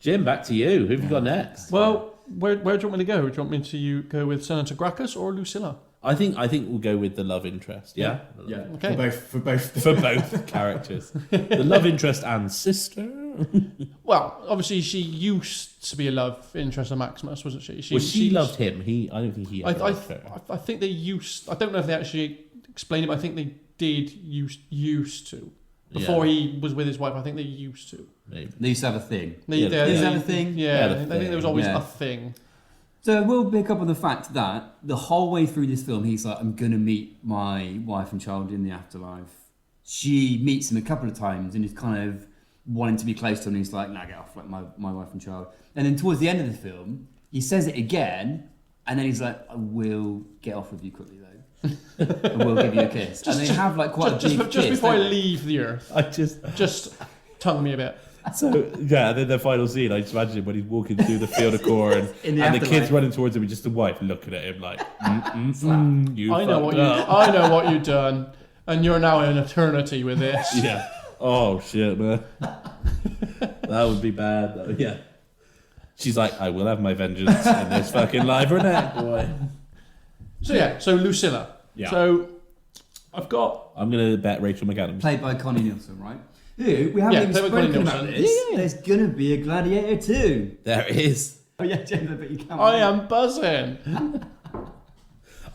Jim, back to you. Who have you got next? Well, where do you want me to go? Do you want me to go with Senator Gracchus or Lucilla? I think we'll go with the love interest. Yeah. Yeah. Okay. For both. For both characters, the love interest and sister. Well, obviously she used to be a love interest of Maximus, wasn't she? She loved him. I don't think he. Ever loved her. I think they used. I don't know if they actually explained it, but I think they did used to. Before he was with his wife, I think they used to. Maybe. They used to have a thing. They Yeah, used to have a thing? Yeah, Yeah, I think there was always yeah. a thing. So we'll pick up on the fact that the whole way through this film, he's like, I'm going to meet my wife and child in the afterlife. She meets him a couple of times and is kind of wanting to be close to him. And he's like, nah, get off, like my wife and child. And then towards the end of the film, he says it again. And then he's like, I will get off with you quickly, though. And we'll give you a kiss. And they have like quite a big Just kiss. before I don't they? leave the earth, I just just tongue me a bit. so yeah. Then the final scene, I just imagine him when he's walking through the field of corn In the and the afterlife. kids running towards him, and just the wife looking at him like, you I know fucked what up. I know what you've done, and you're now in eternity with this. Yeah. Oh shit, man. That would be bad though. Yeah. She's like, I will have my vengeance in this fucking live or neck, boy. So Lucilla. Yeah. So I've got. I'm gonna bet Rachel McAdams. Played by Connie Nielsen, right? Who we haven't Yeah, even played by Connie spoken about Nielsen. this. Yeah. There's going to be a Gladiator 2. There it is. Oh yeah, James, I bet you can't. I am buzzing.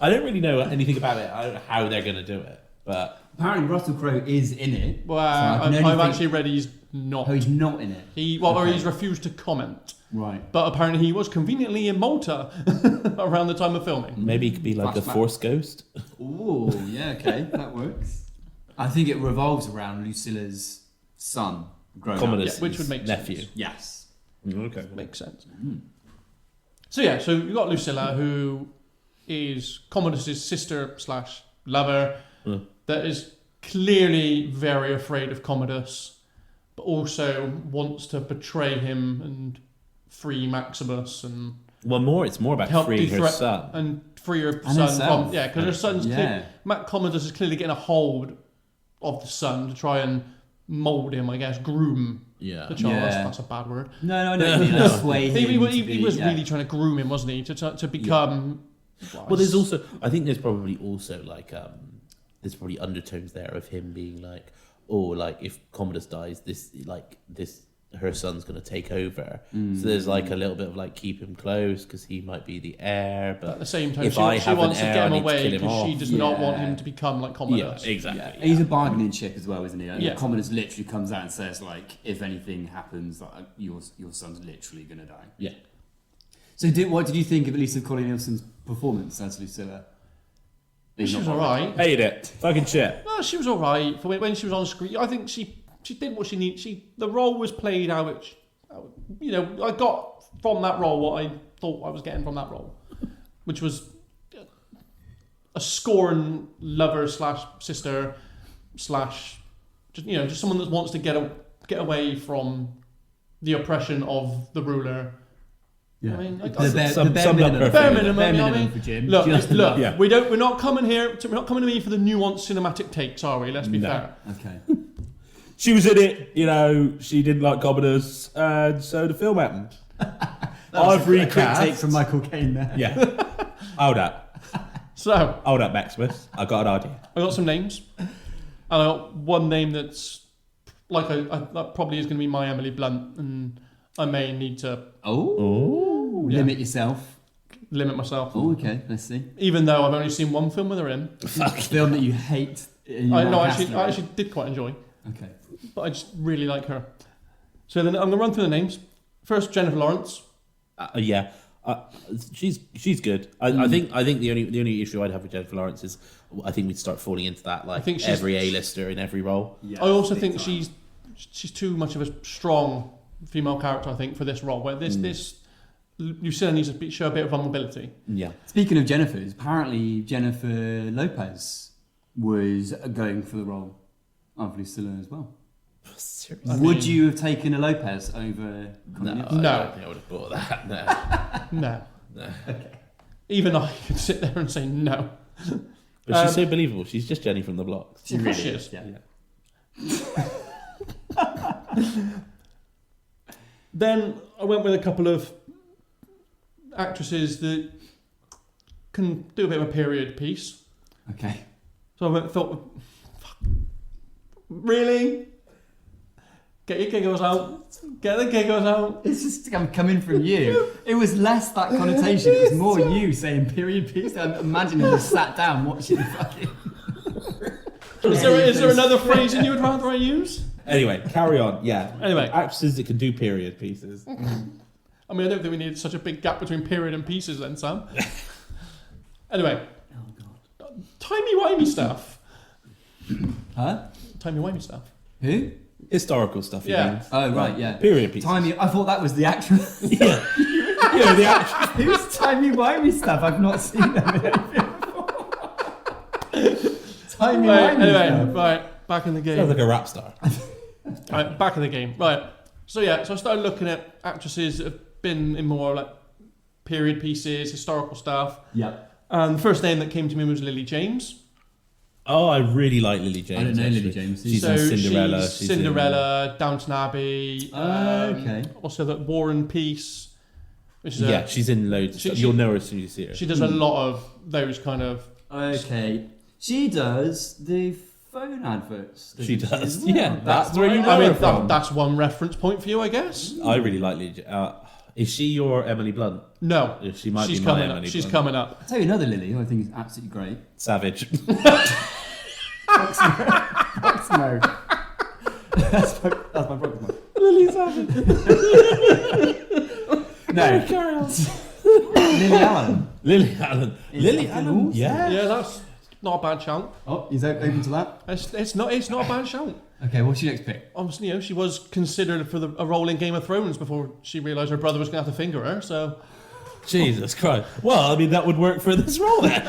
I don't really know anything about it. I don't know how they're going to do it, but Apparently Russell Crowe is in it. Well, so I can only I've think- actually read he's not. Oh, he's not in it. Or Okay. he's refused to comment. Right. But apparently he was conveniently in Malta around the time of filming. maybe it could be like a Flashback. Force ghost. Oh, yeah, okay, that works. I think it revolves around Lucilla's son, grown Commodus. up. Which would make nephew. sense. Yes. Okay. Makes sense. So yeah, so you've got Lucilla, who is Commodus' sister/lover, that is clearly very afraid of Commodus, but also wants to betray him and free Maximus and Well, it's more about help freeing her defra- son. and free her And son herself. from because her son's Yeah. Matt Commodus is clearly getting a hold of the son to try and mould him, I guess, groom Yeah. the child. Yeah. That's a bad word. No, no. Sway him He to be- was yeah. really trying to groom him, wasn't he, to become. Well, there's also, I think there's probably also like, there's probably undertones there of him being like, oh, like if Commodus dies, her son's going to take over. So there's like a little bit of like keep him close because he might be the heir. But at the same time, if she I she have wants an to heir, get I him need to away kill him because she off. does not want Yeah. him to become like yeah, Commodus. exactly. Yeah. He's a bargaining chip as well, isn't he? Yeah. Commodus literally comes out and says, like, if anything happens, like, your son's literally going to die. Yeah. So what did you think of at least of Colin Nielsen's performance as Lucilla? She was alright. Hated it. Fucking shit. No, she was alright for when she was on screen. I think she did what she needed. The role was played how it. I got from that role what I thought I was getting from that role, which was a scorn lover / sister / just someone that wants to get away from the oppression of the ruler. Yeah. I mean, like, the bare summed up minimum. perfectly. bare minimum, Bare you know what I minimum mean? for Jim. Look, Just look. Yeah. We're not coming here. We're not coming to me for the nuanced cinematic takes, are we? Let's be No. fair. Okay. She was in it, she didn't like Commodus, and so the film happened. I've Quick take recast. from Michael Caine there. Yeah. Hold up, So Maximus. I got an idea. I got some names, and I got one name that's like that probably is going to be my Emily Blunt, and I may need to Oh. Yeah. Limit yourself. limit myself. Oh, okay. Let's see. Even though I've only seen one film with her in, Film that you hate. I actually did quite enjoy, Okay. but I just really like her. So then I'm going to run through the names. First, Jennifer Lawrence. Yeah, she's good. I think the only issue I'd have with Jennifer Lawrence is I think we'd start falling into that I think she's- every A-lister in every role. Yeah, I also big think time. she's too much of a strong female character. I think for this role, where this Lucilla needs to show a bit of vulnerability. Yeah, Speaking of Jennifer's, apparently Jennifer Lopez was going for the role of Lucilla as well. seriously. Would you have taken a Lopez over Colin No, Nielsen? No. I don't think I would have bought that. No, No, no. even I could sit there and say no. But she's so believable. She's just Jenny from the blocks. She Of course really she is. is. Yeah. Then I went with a couple of actresses that can do a bit of a period piece. Okay. So thought, fuck, really? Get your giggles out. Get the giggles out. It's just coming from you. It was less that connotation. It was more you saying period piece. I'm imagining you sat down watching the fucking. Is there another phrase you would rather I use? Anyway, carry on. Yeah. Anyway. Actresses that can do period pieces. I mean, I don't think we need such a big gap between period and pieces then, Sam. Anyway. Oh god. Timey-wimey stuff. Huh? Timey-wimey stuff. Who? Historical stuff. you Yeah. mean? Oh right, yeah. Period pieces. Timey. I thought that was the actress. Yeah. Yeah, the actress. Who's timey-wimey stuff? I've not seen them in anything before. Timey-wimey Right, anyway, stuff. right, back in the game. Sounds like a rap star. Right, back in the game. Right. So I started looking at actresses that have been in more like period pieces, historical stuff. Yep. And the first name that came to me was Lily James. Oh, I really like Lily James. I don't know actually. Lily James. She's So in Cinderella. she's Cinderella, Downton Abbey. Okay. Also the War and Peace. Which is Yeah, she's in loads. Of she- stuff. she- You'll know her as soon as you see her. she does a lot of those kind of. Okay. She does the phone adverts. She doesn't does. as well? Yeah, that's where you know I mean, her from. that's one reference point for you, I guess. I really like Lily. Is she your Emily Blunt? No, She might she's be my coming Emily up. She's Blunt. coming up. I'll tell you another Lily who I think is absolutely great. Savage. Proximo. That's my Proximo. Lily Savage. No. Carry on. Lily Allen. Lily Allen. Is Lily that Allen. awesome? Yeah. Yeah, that's not a bad shout. Oh, he's open to that? It's not a bad shout. Okay, what's your next pick? Obviously, she was considered for a role in Game of Thrones before she realised her brother was going to have to finger her. So, Jesus Christ. Well, I mean, that would work for this role then.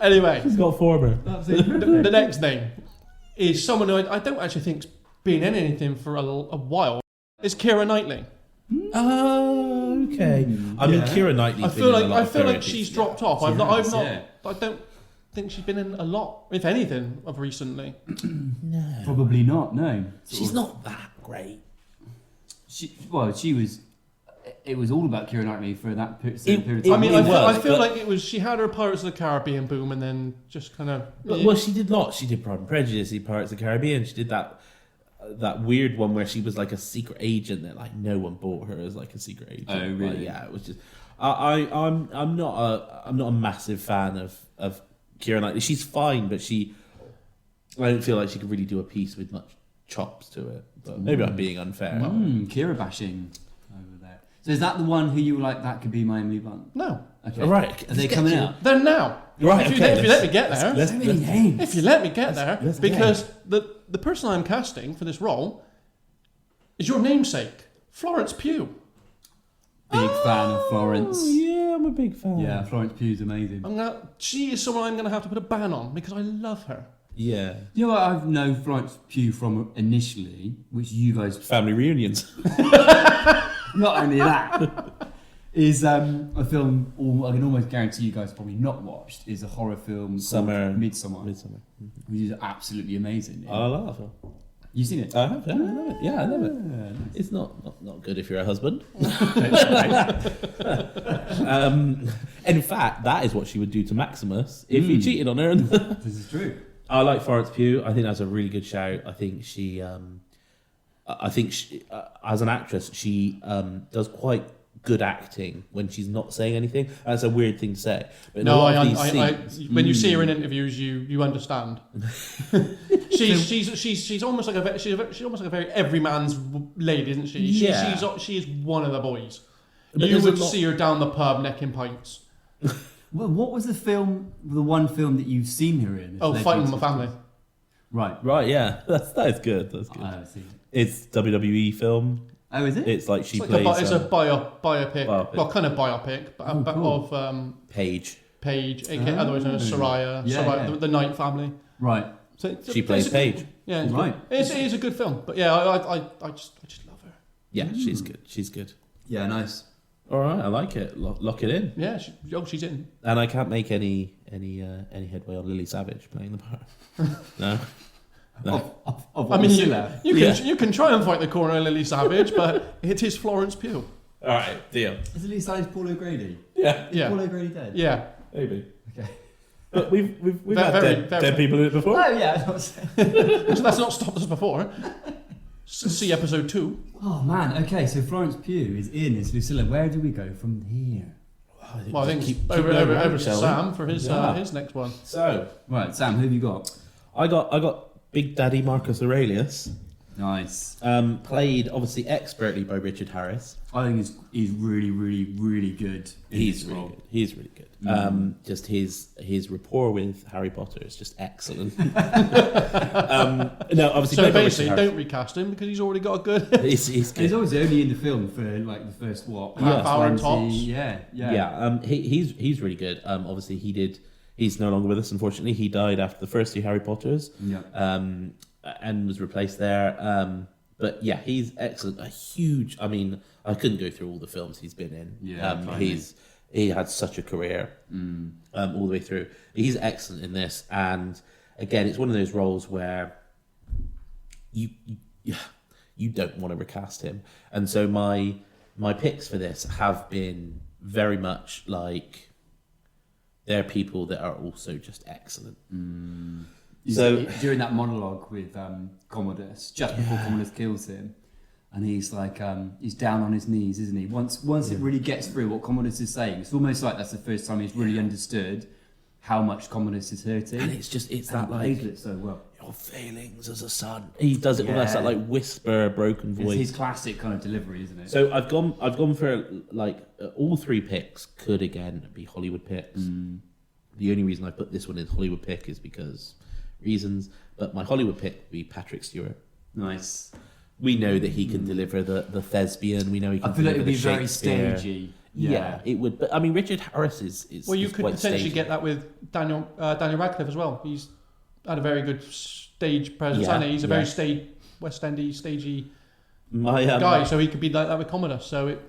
anyway, She's got former. the next name is someone who I don't actually think's been in anything for a while. It's Keira Knightley. Oh, okay. I mean, Keira Knightley. I feel like she's dropped off. She I've not. has. I don't think she's been in a lot, if anything, of recently. No. Probably not, no. She's not that great. She was... It was all about Keira Knightley for that period of It- I mean, was, I feel but- like it was. She had her Pirates of the Caribbean boom, and then just kind of. Well, she did lots. She did Pride and Prejudice, she did Pirates of the Caribbean. She did that weird one where she was like a secret agent that like no one bought her as like a secret agent. Oh, really? Like, yeah, it was just. I'm not a massive fan of Keira Knightley. She's fine, but I don't feel like she could really do a piece with much chops to it. But maybe I'm being unfair. Keira bashing over there. So is that the one who you were like, that could be my Emily Blunt? No. Okay. All right. Are they coming out? Then now. Right, If you okay, let me get there. So many names. If you let me get there, let's because the person I'm casting for this role is your namesake, Florence Pugh. Big fan of Florence. Oh, yeah, I'm a big fan. Yeah, Florence Pugh's amazing. She is someone I'm going to have to put a ban on because I love her. Yeah. You know what I've known Florence Pugh from initially, which you guys... Family reunions. Not only that, is a film I can almost guarantee you guys probably not watched, is a horror film called Midsommar, which is absolutely amazing. I love that film. You seen it? I have, yeah, I love it. Yeah, I love it. Nice. It's not good if you're a husband. In fact, that is what she would do to Maximus if he cheated on her. This is true. I like Florence Pugh. I think that's a really good shout. I think she, as an actress, she does quite good acting when she's not saying anything. That's a weird thing to say. But in a lot of these scenes, when you see her in interviews, you understand. she's almost like she's almost like a very everyman's lady, isn't she? Yeah. She is one of the boys. But You there's a would lot- see her down the pub necking pints. Well, what was the one film that you've seen her in? Oh, Fighting My Family. Right. right? Yeah, that is good. That's good. I haven't seen it. It's WWE film. Oh, is it? It's like she It's like plays. it's a biopic. Biopic. Well, kind of biopic, but cool. of Paige. Paige, otherwise known as Soraya, Yeah, Soraya yeah. The Knight family. Right. So She plays Paige. Yeah, it's Right. good. It is a good film, but yeah, I just love her. Yeah, she's good. She's good. Yeah, nice. All right, I like it. Lock it in. Yeah, she's in. And I can't make any headway on Lily Savage playing the part. No. Of I mean, Priscilla. you can try and fight the corner of Lily Savage, but it is Florence Pugh. All right, deal. Is it Lisa Paul O'Grady? Yeah, Yeah, Paul O'Grady dead? yeah. maybe. Okay. But we've had Very- dead, very- dead people in it before. Oh, yeah. So that's not stopped us before. See episode 2. Oh, man. Okay, so Florence Pugh is in as Lucilla. Where do we go from here? Well, I think Keep over going to round, shall we? Sam for his Yeah. his next one. So Right, Sam, who have you got? I got Big Daddy Marcus Aurelius, Nice. played obviously expertly by Richard Harris. I think he's really, really, really good. In He's this really role. good. He's really good. Just his rapport with Harry Potter is just excellent. No, obviously So played by Richard basically, Harris. don't recast him because he's already got a good. He's He's good. always only in the film for like the first Half hour 20, tops. Yeah. Yeah, he's really good. Obviously he's no longer with us. Unfortunately, he died after the first 2 Harry Potters. Yeah. And was replaced there. But yeah, he's excellent. A huge. I mean, I couldn't go through all the films he's been in. Yeah, he had such a career all the way through. He's excellent in this, and again, it's one of those roles where you don't want to recast him, and so my picks for this have been very much like they're people that are also just excellent. So during that monologue with Commodus, just before Commodus kills him, and he's like, he's down on his knees, isn't he? Once it really gets through what Commodus is saying, it's almost like that's the first time he's really understood how much Commodus is hurting. And it's that he like plays it so well. your feelings as a son. He does it almost that like whisper, broken voice. It's his classic kind of delivery, isn't it? So I've gone for like all three picks could again be Hollywood picks. The only reason I put this one in Hollywood pick is because reasons. But my Hollywood pick would be Patrick Stewart. Nice. We know that he can deliver the thespian. We know he can. I feel like deliver it'd be the very Shakespeare. stagey. Yeah, it would. But I mean, Richard Harris is Well, you is could quite potentially stagey. get that with Daniel Radcliffe as well. He's had a very good stage presence, Yeah, and he's a very West Endy, stagey My guy, so he could be like that with Commodus. So it.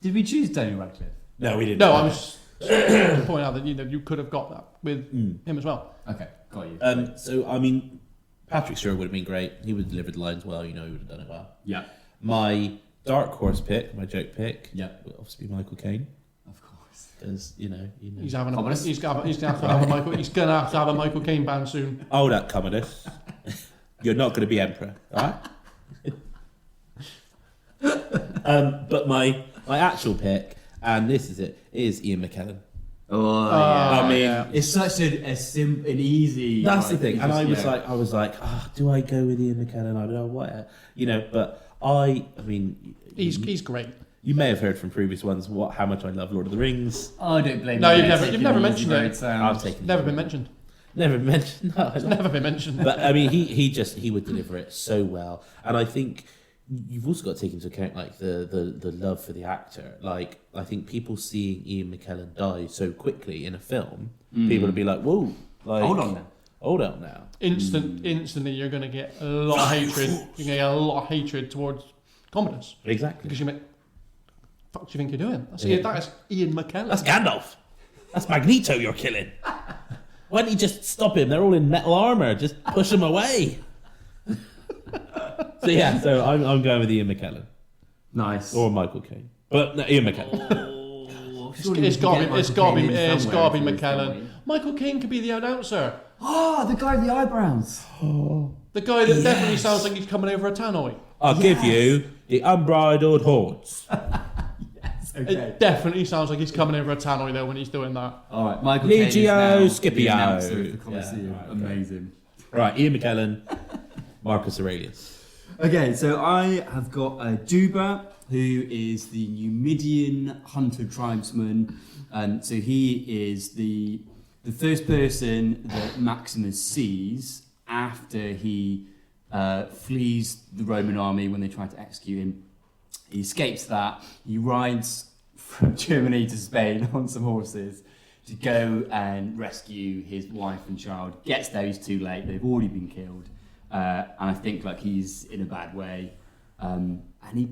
Did we choose Daniel Radcliffe? No, we didn't. No, I was just point out that you could have got that with him as well. Okay, got you. So I mean, Patrick Stewart would have been great. He would have delivered the lines well. He would have done it well. Yeah. My dark horse pick, my joke pick, Yeah. would obviously be Michael Caine, Of course. because you know. He's having a, Commodus? he's gonna have to have a Michael. He's gonna have to have a Michael Caine band soon. Oh, that Commodus. You're not going to be emperor, all right? But my actual pick, and this is it, is Ian McKellen. Oh, yeah. I mean, yeah. It's such an easy. that's the like, thing. you And just- I was like, do I go with Ian McKellen? I don't know what, but I mean, He's great. you may have heard from previous ones how much I love Lord of the Rings. I don't blame No, you. you've never mentioned it. I've taken Never been mentioned. never mentioned. No, It's never been mentioned. but I mean, he would deliver it so well, and I think you've also got to take into account like the love for the actor. Like I think people seeing Ian McKellen die so quickly in a film, people would be like, "Whoa!" Like, Hold on now. hold on now. Instantly, you're going to get a lot of hatred. You're going to get a lot of hatred towards Commodus Exactly. because you make. Fuck, do you think you're doing? That's Ian McKellen. That's Gandalf. That's Magneto you're killing. Why don't you just stop him? They're all in metal armor. Just push them away. So I'm going with Ian McKellen Nice. or Michael Caine, but no, Ian McKellen. It's got to be McKellen. Michael Caine could be the announcer. Oh, the guy with the eyebrows. The guy that definitely sounds like he's coming over a tannoy. I'll give you the unbridled hordes. Okay. It definitely sounds like he's coming over a tannoy though when he's doing that. All right, Michael Caine is Legio now Scipio. the announcer of the Colosseum. Yeah, right, Amazing. Right, Ian McKellen, Marcus Aurelius. Okay, so I have got Juba, who is the Numidian hunter tribesman. So he is the first person that Maximus sees after he flees the Roman army when they try to execute him. He escapes that. He rides from Germany to Spain on some horses to go and rescue his wife and child. Gets there, he's too late. They've already been killed. And I think like he's in a bad way. And he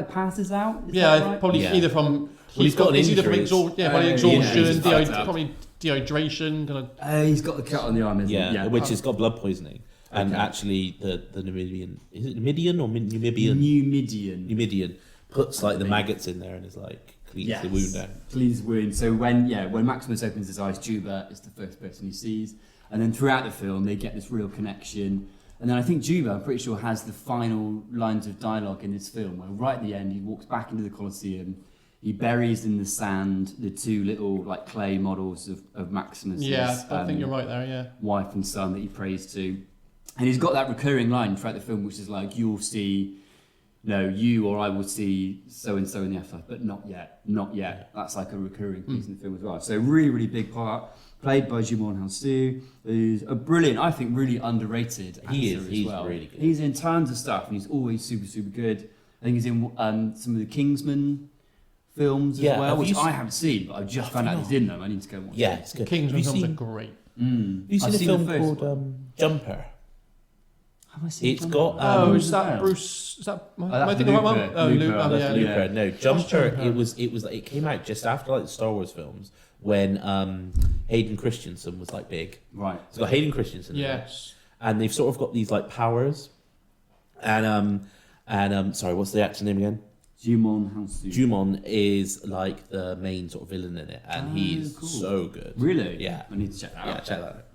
passes out. Is that right? Probably Yeah. either from he's got an it's either from injury. exhaustion, he's fucked up. probably dehydration. Kind of. He's got the cut on the arm, isn't he? Yeah, which has got blood poisoning. And Okay. actually, the Numidian, is it Numidian or Numidian? Numidian. Numidian puts like the maggots in there and is like cleans the wound out. Cleans the wound. So when Maximus opens his eyes, Juba is the first person he sees. And then throughout the film, they get this real connection. And then I think Juba, I'm pretty sure, has the final lines of dialogue in this film, where right at the end, he walks back into the Colosseum. He buries in the sand the two little like clay models of Maximus' Yeah, I think you're right there. Yeah. wife and son that he prays to. And he's got that recurring line throughout the film, which is like, you'll see, you or I will see so-and-so in the afterlife, but not yet, not yet. That's like a recurring piece in the film as well. So really, really big part, played by Jumon Hansu, who's a brilliant, I think, really underrated actor He's as well. really good. He's in tons of stuff, and he's always super, super good. I think he's in some of the Kingsman films as Yeah, well, have which you I haven't seen, but I just found out he's in them. I need to go and watch Yeah, them. it's good. Kingsman Have films you are seen, great. have you seen I've a seen film the first called Jumper? Have I seen It's John got, Wick? Is that Bruce? Is that? Am I that's thinking of the right Looper. one? Oh, Looper. Looper. That's Yeah. Looper. No, Jumper. Jumper? It was like it came out just after like the Star Wars films when Hayden Christensen was like big. Right. It's got Hayden Christensen. in it. Yes. And they've sort of got these like powers. And sorry, what's the actor name again? Jumon Hansu. Jumon is like the main sort of villain in it, and he's cool. so good. Really? Yeah. I need to check that Yeah, out. check that out.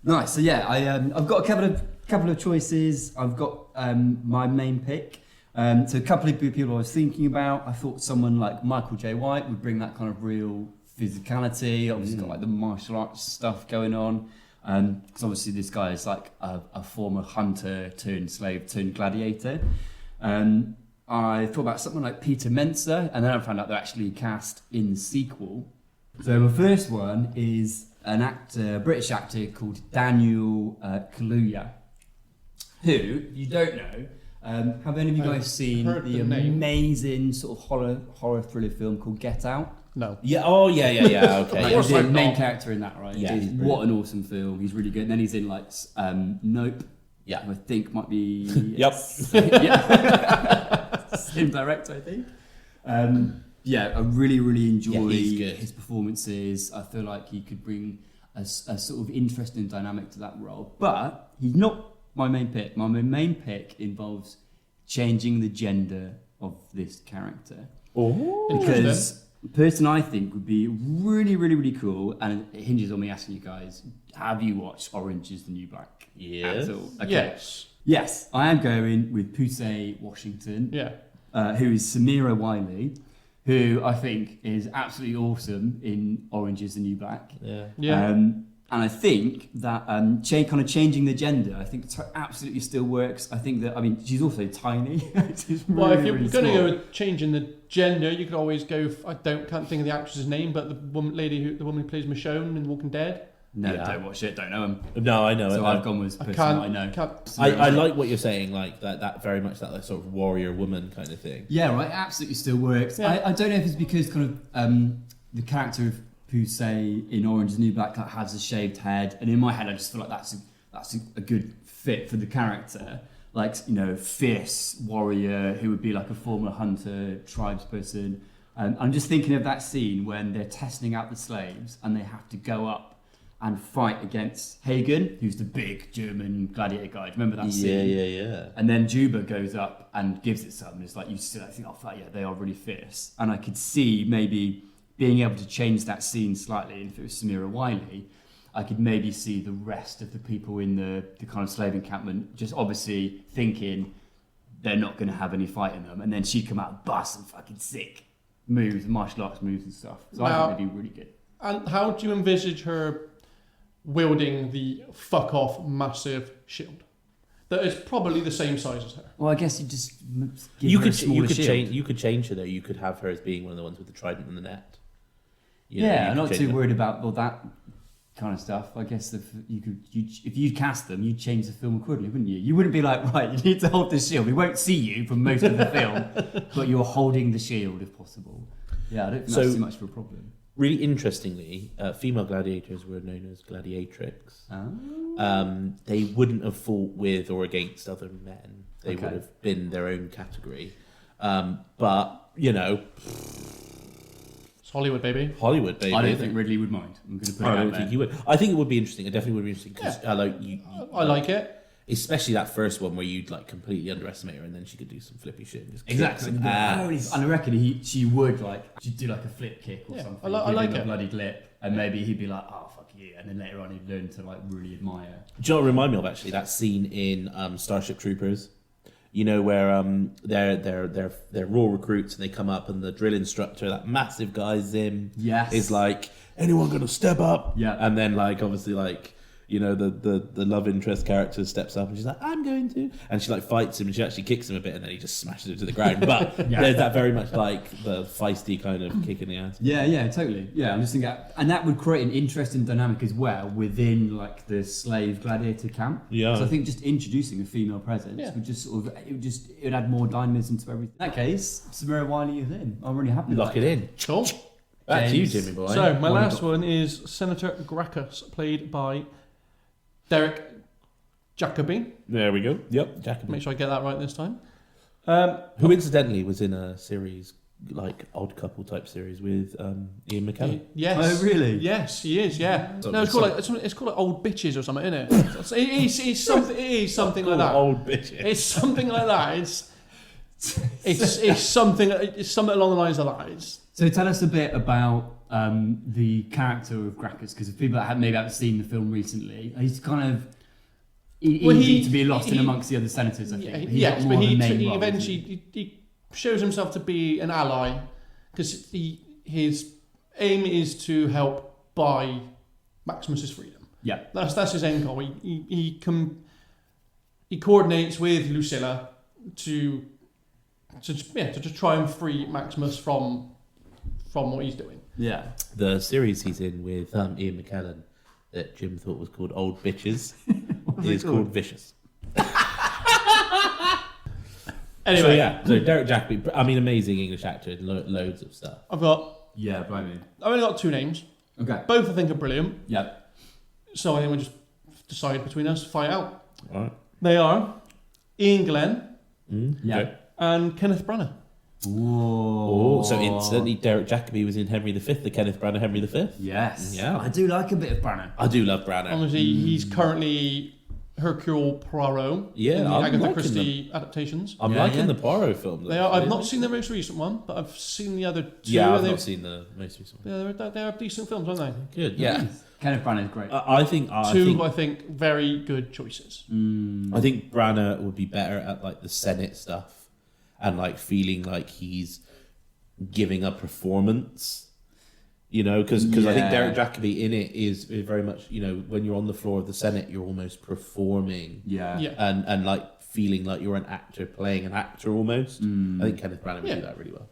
Nice. So yeah, I've got a couple of choices. I've got my main pick. So a couple of people I was thinking about. I thought someone like Michael J. White would bring that kind of real physicality. Obviously got like the martial arts stuff going on. Because obviously this guy is like a former hunter turned slave turned gladiator. I thought about something like Peter Mensa, and then I found out they're actually cast in the sequel. So my first one is an actor, British actor called Daniel Kaluuya, who, if you don't know, have any of you guys seen the amazing sort of horror thriller film called Get Out? No. Yeah. Oh, yeah. Okay. He's the main character in that, right? Yeah. What an awesome film. He's really good. And then he's in like Nope. Yeah. I think might be. Yep. Yeah. Same director, I think. I really enjoy his performances. I feel like he could bring a sort of interesting dynamic to that role. But he's not my main pick. My main pick involves changing the gender of this character. Oh. Because the person I think would be really cool, and it hinges on me asking you guys, have you watched Orange is the New Black? Yes. At all? Okay. Yes. Yes, I am going with Pusey Washington, who is Samira Wiley, who I think is absolutely awesome in Orange is the New Black. Yeah. And I think that kind of changing the gender, I think absolutely still works. I think that, she's also tiny. She's Well, if you're really going to small. go with changing the gender, you could always go. Can't think of the actress's name, but the woman who plays Michonne in Walking Dead. No, don't watch it. Don't know him. No, I know it. So I've gone with person that I know. I like what you're saying, like that very much that like, sort of warrior woman kind of thing. Yeah, right. Absolutely still works. Yeah. I don't know if it's because kind of the character of Pusey in Orange is the New Black has a shaved head, and in my head I just feel like that's a good fit for the character. Like, fierce warrior who would be like a former hunter, tribesperson. I'm just thinking of that scene when they're testing out the slaves and they have to go up and fight against Hagen, who's the big German gladiator guy. Do you remember that scene? Yeah. And then Juba goes up and gives it some. And it's like, you still think, they are really fierce. And I could see maybe being able to change that scene slightly. And if it was Samira Wiley, I could maybe see the rest of the people in the kind of slave encampment just obviously thinking they're not going to have any fight in them. And then she'd come out bust and fucking sick moves, martial arts moves and stuff. So I think they'd be really good. And how do you envisage her wielding the fuck off massive shield that is probably the same size as her? Well, I guess you just give her a smaller shield. You could change her though. You could have her as being one of the ones with the trident and the net. I'm not too worried about all that kind of stuff. I guess if you cast them, you'd change the film accordingly, wouldn't you? You wouldn't be like, right, you need to hold this shield. We won't see you for most of the film, but you're holding the shield if possible. Yeah, I don't think that's too much of a problem. Really interestingly, female gladiators were known as gladiatrix. Oh. They wouldn't have fought with or against other men. They would have been their own category. But, It's Hollywood, baby. Hollywood, baby. I don't think Ridley would mind. I'm going to put it I out don't there. think he would. I think it would be interesting. It definitely would be interesting because I like it. Especially that first one where you'd like completely underestimate her and then she could do some flippy shit. And just kick Exactly. some ass. And I reckon she would she'd do like a flip kick or something. I like give him it. a bloody lip, and maybe he'd be like, "Oh fuck you," and then later on he'd learn to like really admire. Do you know what it reminded me of actually? That scene in Starship Troopers. Where they're raw recruits and they come up and the drill instructor, that massive guy Zim, is like, anyone gonna step up? Yeah. And then obviously the love interest character steps up and she's like, I'm going to, and she fights him and she actually kicks him a bit and then he just smashes him to the ground. But there's that very much the feisty kind of kick in the ass. Yeah, totally. Yeah, I'm just thinking, and that would create an interesting dynamic as well within the slave gladiator camp. Yeah. So I think just introducing a female presence would just it would add more dynamism to everything. In that case, Samira Wiley is in. I'm really happy. Lock it in. Cool. Back to you, James. Jimmy boy. So my last one is Senator Gracchus, played by Derek Jacobi. There we go. Yep, Jacobi. Make sure I get that right this time. Who incidentally was in a series Odd Couple type series with Ian McKellen. Yes. Oh, really? Yes, he is. Yeah. So- No, it's called Old Bitches or something, isn't it? It is something like that. Old bitches. It's something like that. It's something along the lines of that. So tell us a bit about the character of Gracchus, because if people that maybe haven't seen the film recently, he's kind of easy to be lost in amongst the other senators, I think. Yes, but he eventually he shows himself to be an ally because his aim is to help buy Maximus's freedom. Yeah. That's his end goal. He coordinates with Lucilla to just try and free Maximus from what he's doing. Yeah. The series he's in with Ian McKellen that Jim thought was called Old Bitches is called Vicious. Anyway, so Derek Jacobi, I mean, amazing English actor in loads of stuff. I've Blimey. only got 2 names. Okay. Both I think are brilliant. Yeah. So I think we'll just decide between us, fight out. All right. They are Ian Glenn Yeah. Okay. and Kenneth Branagh. Oh, so instantly Derek Jacobi was in Henry V, the Kenneth Branagh Henry V. Yes. Yeah. I do like a bit of Branagh. I do love Branagh. Obviously, he's currently Hercule Poirot Yeah, in the I'm Agatha liking Christie adaptations. I'm liking the Poirot film. They are. I've not seen the most recent one, but I've seen the other 2. Yeah, I've and not seen the most recent one. Yeah, they're decent films, aren't they? Good, yeah. Kenneth Branagh is great. I think 2, I think, very good choices. I think Branagh would be better at like the Senate stuff and like feeling like he's giving a performance, you know, because I think Derek Jacobi in it is very much, you know, when you're on the floor of the Senate, you're almost performing, Yeah. and like feeling like you're an actor playing an actor almost. I think Kenneth Branagh would do that really well.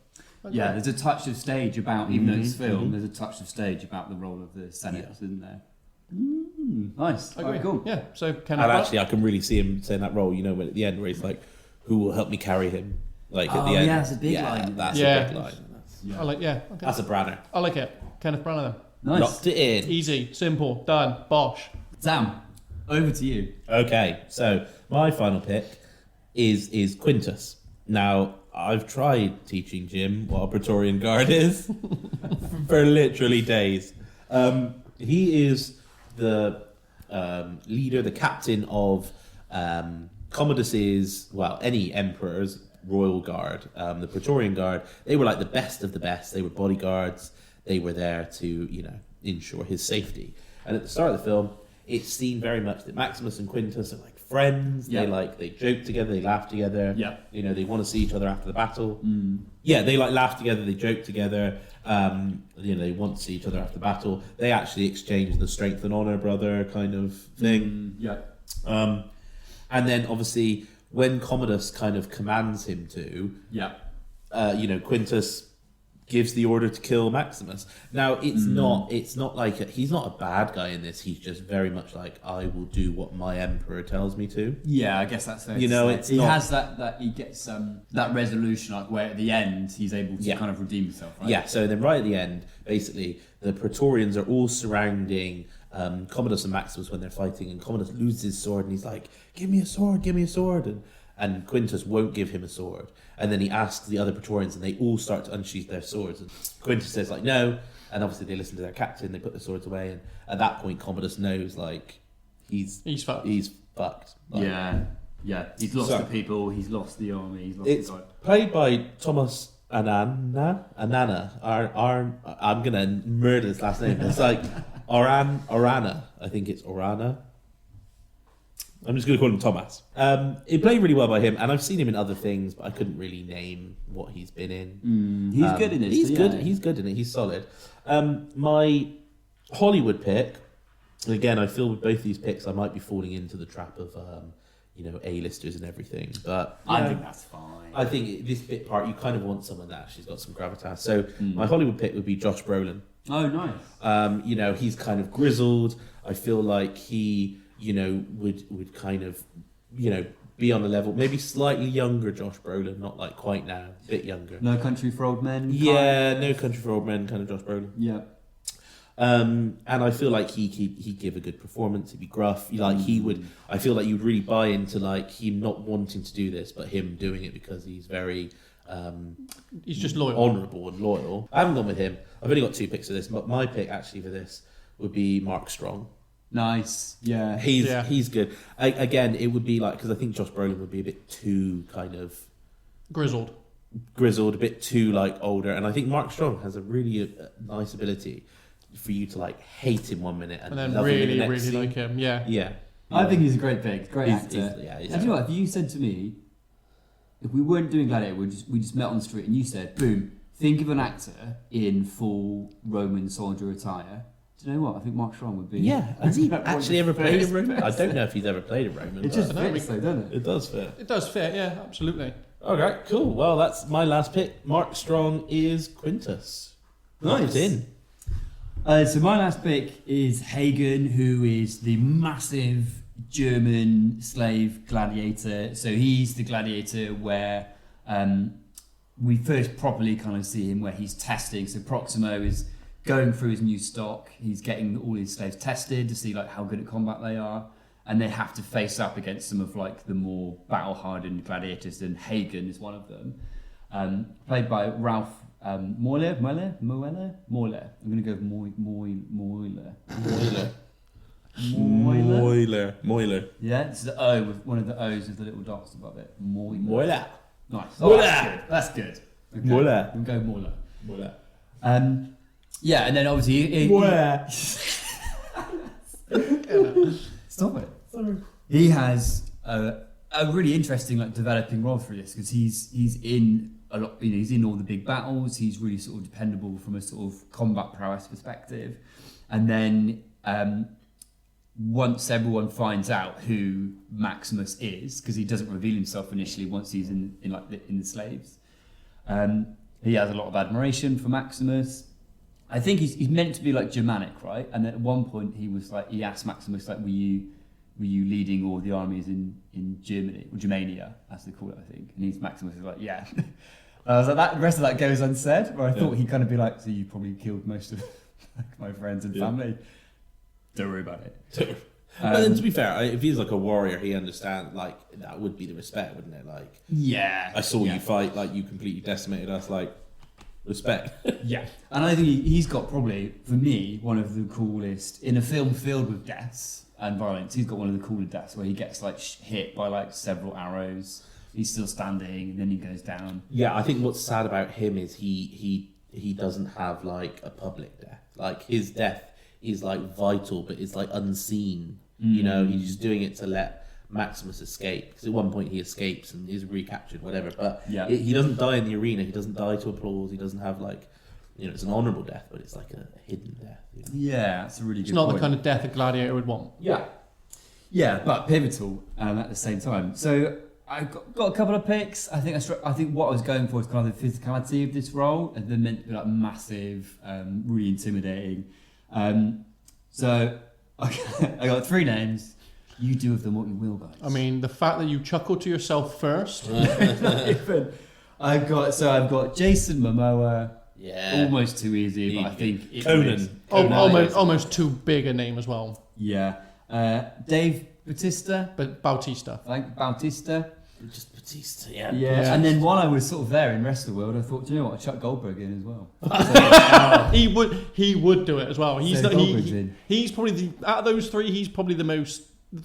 Yeah, there's a touch of stage about, even though it's film, there's a touch of stage about the role of the Senate, isn't there? Nice. I agree. Right, cool. Yeah, so Kenneth And Branagh. actually, I can really see him saying that role, you know, when at the end where he's like, "Who will help me carry him?" Like at the end. yeah, that's a big line. That's Yeah. a big line. I like, okay. That's a Branagh. I like it. Kenneth Branagh. Nice. Locked it in. Easy, simple, done, bosh. Sam, over to you. Okay, so my final pick is Quintus. Now, I've tried teaching Jim what a Praetorian Guard is for literally days. He is the leader, the captain of Commodus's, well, any emperor's royal guard. The Praetorian Guard, they were like the best of the best. They were bodyguards. They were there to, you know, ensure his safety. And at the start of the film, it's seen very much that Maximus and Quintus are like friends. Yeah. They joke together, they laugh together. Yeah. You know, they want to see each other after the battle. Yeah, they like laugh together, they joke together. You know, they want to see each other after the battle. They actually exchange the strength and honor, brother, kind of thing. Yeah. And then obviously when Commodus kind of commands him to, you know, Quintus gives the order to kill Maximus. Now it's not like he's not a bad guy in this. He's just very much like, I will do what my emperor tells me to. Yeah, I guess that's fair. You know, to say. it's he not- has that he gets that resolution, like where at the end he's able to kind of redeem himself, right? Yeah, so then right at the end, basically, the Praetorians are all surrounding Commodus and Maximus when they're fighting, and Commodus loses his sword, and he's like, give me a sword, and Quintus won't give him a sword. And then he asks the other Praetorians, and they all start to unsheath their swords. And Quintus says, like, no. And obviously they listen to their captain, they put their swords away, and at that point Commodus knows, like, he's fucked. Like, yeah. He's lost the people, he's lost the army, he's lost it's the god. played by Thomas Anana. I'm gonna murder this last name. It's like Orana. I think it's Orana. I'm just gonna call him Thomas. It played really well by him, and I've seen him in other things, but I couldn't really name what he's been in. He's good in it. He's good. He's good in it. He's solid. My Hollywood pick. Again, I feel with both these picks, I might be falling into the trap of you know, A-listers and everything, but I think that's fine. I think this bit part, you kind of want someone that actually's got some gravitas. So my Hollywood pick would be Josh Brolin. Oh, nice. You know, he's kind of grizzled. I feel like he, you know, would kind of, you know, be on the level, maybe slightly younger Josh Brolin, not like quite now, a bit younger. No Country for Old Men. Yeah, No Country for Old Men, kind of Josh Brolin. Yeah. And I feel like he'd give a good performance. He'd be gruff. Like he would. I feel like you'd really buy into like him not wanting to do this, but him doing it because he's very. He's just loyal, honourable, and loyal. I haven't gone with him. I've only got 2 picks of this, but my pick actually for this would be Mark Strong. Nice. Yeah. He's good. Again, it would be like, because I think Josh Brolin would be a bit too kind of grizzled, a bit too like older, and I think Mark Strong has a really nice ability for you to like hate him one minute and and then love him in really, the next really scene. like him. Yeah. Yeah. I think he's a great pick, great actor. He's And you know what? If you said to me, if we weren't doing Gladiator, we just met on the street, and you said, "Boom, think of an actor in full Roman soldier attire." Do you know what? I think Mark Strong would be. Yeah, has he one of actually the ever played a first Roman? I person. don't know if he's ever played a Roman. It just but fits, though, doesn't it? it does fit. It does fit, yeah, absolutely. Okay, cool. Well, that's my last pick. Mark Strong is Quintus. Nice. In. So my last pick is Hagen, who is the massive German slave gladiator. So he's the gladiator where we first properly kind of see him where he's testing. So Proximo is going through his new stock. He's getting all his slaves tested to see like how good at combat they are. And they have to face up against some of like the more battle-hardened gladiators, and Hagen is one of them. Played by Ralph Moiler. I'm going to go with Moiler. Moiler. Yeah, it's the O with one of the O's with the little dots above it. Moiler. Moiler. Nice. Moiler. That's good. Okay. Moiler. We'll go Moiler. Moiler. Yeah, and then obviously... Moiler. Stop it. Sorry. He has a really interesting like developing role through this because he's in a lot. You know, he's in all the big battles. He's really sort of dependable from a sort of combat prowess perspective, and then once everyone finds out who Maximus is, because he doesn't reveal himself initially once he's in the slaves, he has a lot of admiration for Maximus. I think he's meant to be like Germanic, right? And at one point he asked Maximus like, were you leading all the armies in Germany, or Germania, as they call it, I think. And Maximus is like, yeah. I was like, the rest of that goes unsaid, where I thought he'd kind of be like, so you probably killed most of my friends and family. Don't worry about it. But then to be fair, if he's like a warrior, he understands, like, that would be the respect, wouldn't it? Like, yeah. I saw you fight, like, you completely decimated us, like, respect. Yeah. And I think he's got probably, for me, one of the coolest, in a film filled with deaths and violence, he's got one of the cooler deaths where he gets like hit by like several arrows. He's still standing, and then he goes down. Yeah, I think what's sad about him is he doesn't have like a public death. Like his death is like vital, but it's like unseen. You know, he's just doing it to let Maximus escape. Because at one point he escapes and is recaptured, whatever. But he doesn't die in the arena. He doesn't die to applause. He doesn't have like, you know, it's an honourable death, but it's like a hidden death. You know? Yeah, that's a really good It's not point. the kind of death a gladiator would want. Yeah, but pivotal at the same time. So I've got a couple of picks. I think what I was going for is kind of the physicality of this role, and they're meant to be like massive, really intimidating. So I got 3 names. You do with them what you will, guys. I mean, the fact that you chuckle to yourself first. I've got Jason Momoa. Yeah. Almost too easy, but I think Conan. Almost too big a name as well. Yeah. Dave Bautista. But Bautista. I think Bautista. Just Batista, yeah. Yeah. And then while I was sort of there in Rest of the World, I thought, do you know what? I'd chuck Goldberg in as well. He would do it as well. He's Goldberg's in. he's probably out of those 3. He's probably the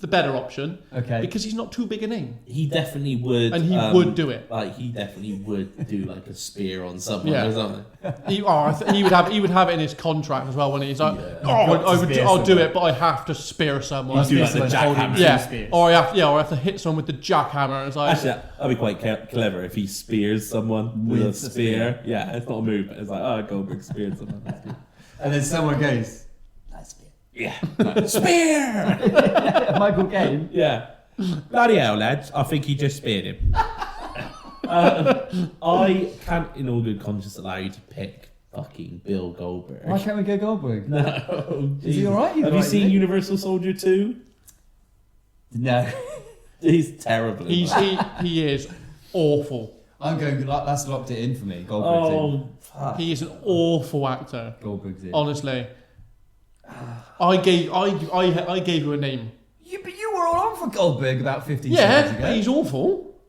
better option. Okay. Because he's not too big a name. He definitely would. And he would do it. Like, he definitely would do like a spear on someone or something. He would have it in his contract as well when he's like, spear I'll do someone. it, but I have to spear someone. Do like the jackhammer. Yeah. Or I have to hit someone with the jackhammer. It's like, Actually, that'd be quite clever if he spears someone with a spear. Yeah, it's not a move, but it's like, oh, Goldberg speared someone. That's good. And then someone goes, nice spear. Yeah. Spear! Michael Caine. Yeah. Bloody hell, lads. I think he just speared him. I can't, in all good conscience, allow you to pick fucking Bill Goldberg. Why can't we go Goldberg? No. Is he alright? Have you seen Universal Soldier 2? No. He's terrible. he is awful. I'm going, that's locked it in for me. Goldberg's in. Fuck. He is an awful actor. Goldberg's in. Honestly. I gave you a name. But you were all on for Goldberg about 15 seconds Yeah, ago. but he's awful.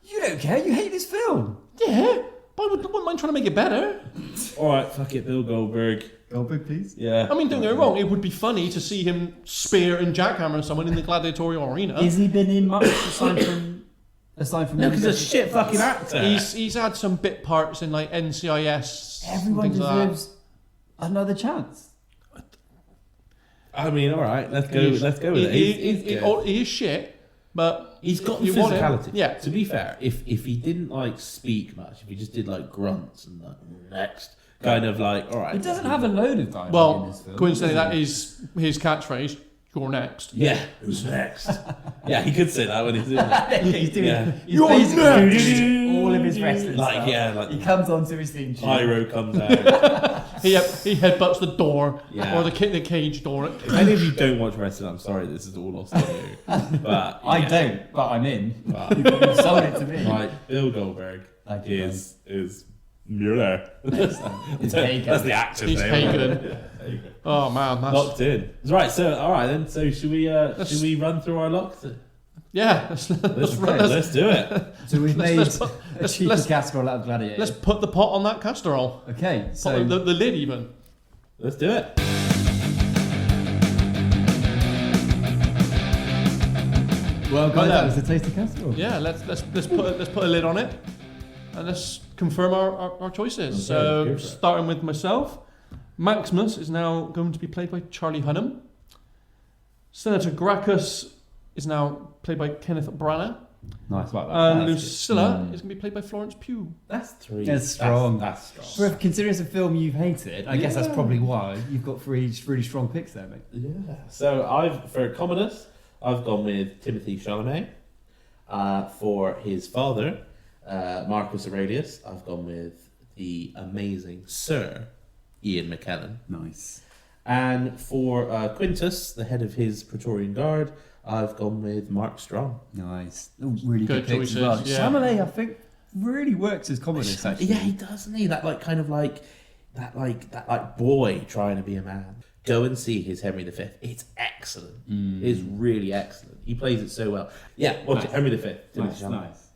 You don't care. You hate this film. Yeah, but I wouldn't mind trying to make it better. Alright, fuck it, Bill Goldberg. Goldberg, please. Yeah. I mean, don't get me wrong, it would be funny to see him spear and jackhammer someone in the gladiatorial arena. Has he been in much aside from No, because he's a shit fucking actor. He's had some bit parts in like NCIS. Everyone things like that. deserves another chance. I mean, all right, let's go with it. He is shit, but He's got you want him. physicality. Yeah. To be fair, if he didn't like speak much, if he just did like grunts and like next kind of like, all right. He doesn't have a load of dialogue in Well, this film. coincidentally, that is his catchphrase. You're next. Yeah, who's next? Yeah, he could say that when he's doing it. He's doing Yeah. he's basically all of his wrestling Like, stuff. yeah, like he comes onto his theme tune. pyro comes out. He headbutts the door Yeah. or the cage door. If any of you don't watch wrestling, I'm sorry, this is all lost on you. But I yeah. don't, but I'm in. But, You sold it to me. right, Bill Goldberg Thank you, is Mueller. It's Hagen. That's the actor's He's name. Hagen. Oh man, that's Locked in. Right, so all right then. So should we run through our locks? yeah. Let's do it. So we've let's- made let's put- a let's- cheeky let's- casserole out of Gladiator. Let's put the pot on that casserole. Okay, Put so the lid even. Let's do it. well, Right guys, that then. was the tasty casserole. Yeah, let's put a lid on it, and let's confirm our choices. Okay, go So for it. starting with myself, Maximus is now going to be played by Charlie Hunnam. Senator Gracchus is now played by Kenneth Branagh, Nice, like that. and That's Lucilla good. is going to be played by Florence Pugh. That's three. That's strong. That's strong. For considering it's a film you've hated, I guess that's Yeah. probably why you've got three really strong picks there, mate. Yeah. So for Commodus, I've gone with Timothy Chalamet. For his father, Marcus Aurelius, I've gone with the amazing Sir Ian McKellen. Nice. And for Quintus, the head of his Praetorian Guard, I've gone with Mark Strong. Nice. Oh, really good, Good picks as choices, well. yeah. Chalamet, I think, really works as Commodus, actually. Yeah, he does, doesn't he? That boy trying to be a man. Go and see his Henry V. It's excellent. It's really excellent. He plays it so well. Yeah, watch it. Henry V. Nice, nice.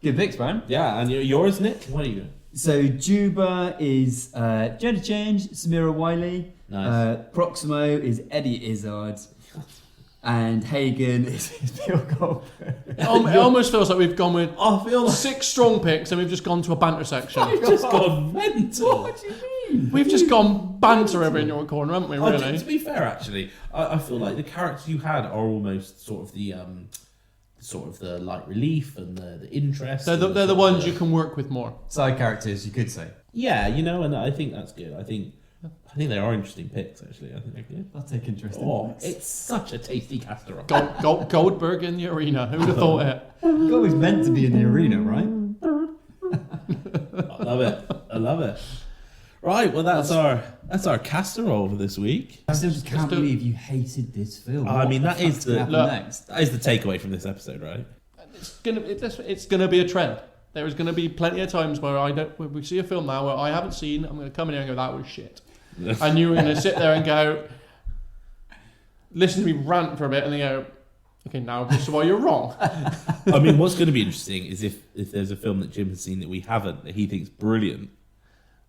Good picks, man. Yeah, and yours, Nick? What are you doing? So Juba is Gender Change, Samira Wiley. Nice. Proximo is Eddie Izzard. And Hagen is Bill Goldberg. It almost feels like we've gone with I feel like 6 strong picks, and we've just gone to a banter section. I've just gone mental. What do you mean? We've just gone banter over in your corner, haven't we? Really? To be fair, actually, I feel like the characters you had are almost sort of the light relief and the interest. They're the ones you can work with more. Side characters, you could say. Yeah, and I think that's good. I think they are interesting picks, actually. I think they're good. I'll take interest in Oh, picks. it's such a tasty casserole. Goldberg in the arena. Who would have thought it? God was meant to be in the arena, right? I love it. Right, well that's our casserole for this week. I still just can't do it. believe you hated this film. I mean, What that is fuck's gonna the- happen Look. next. That is the takeaway from this episode, right? It's gonna be a trend. There is gonna be plenty of times where when we see a film now where I haven't seen, I'm gonna come in here and go, that was shit. And you're gonna sit there and go, listen to me rant for a bit, and then go, okay, now this is why you're wrong. I mean, what's going to be interesting is if there's a film that Jim has seen that we haven't, that he thinks brilliant,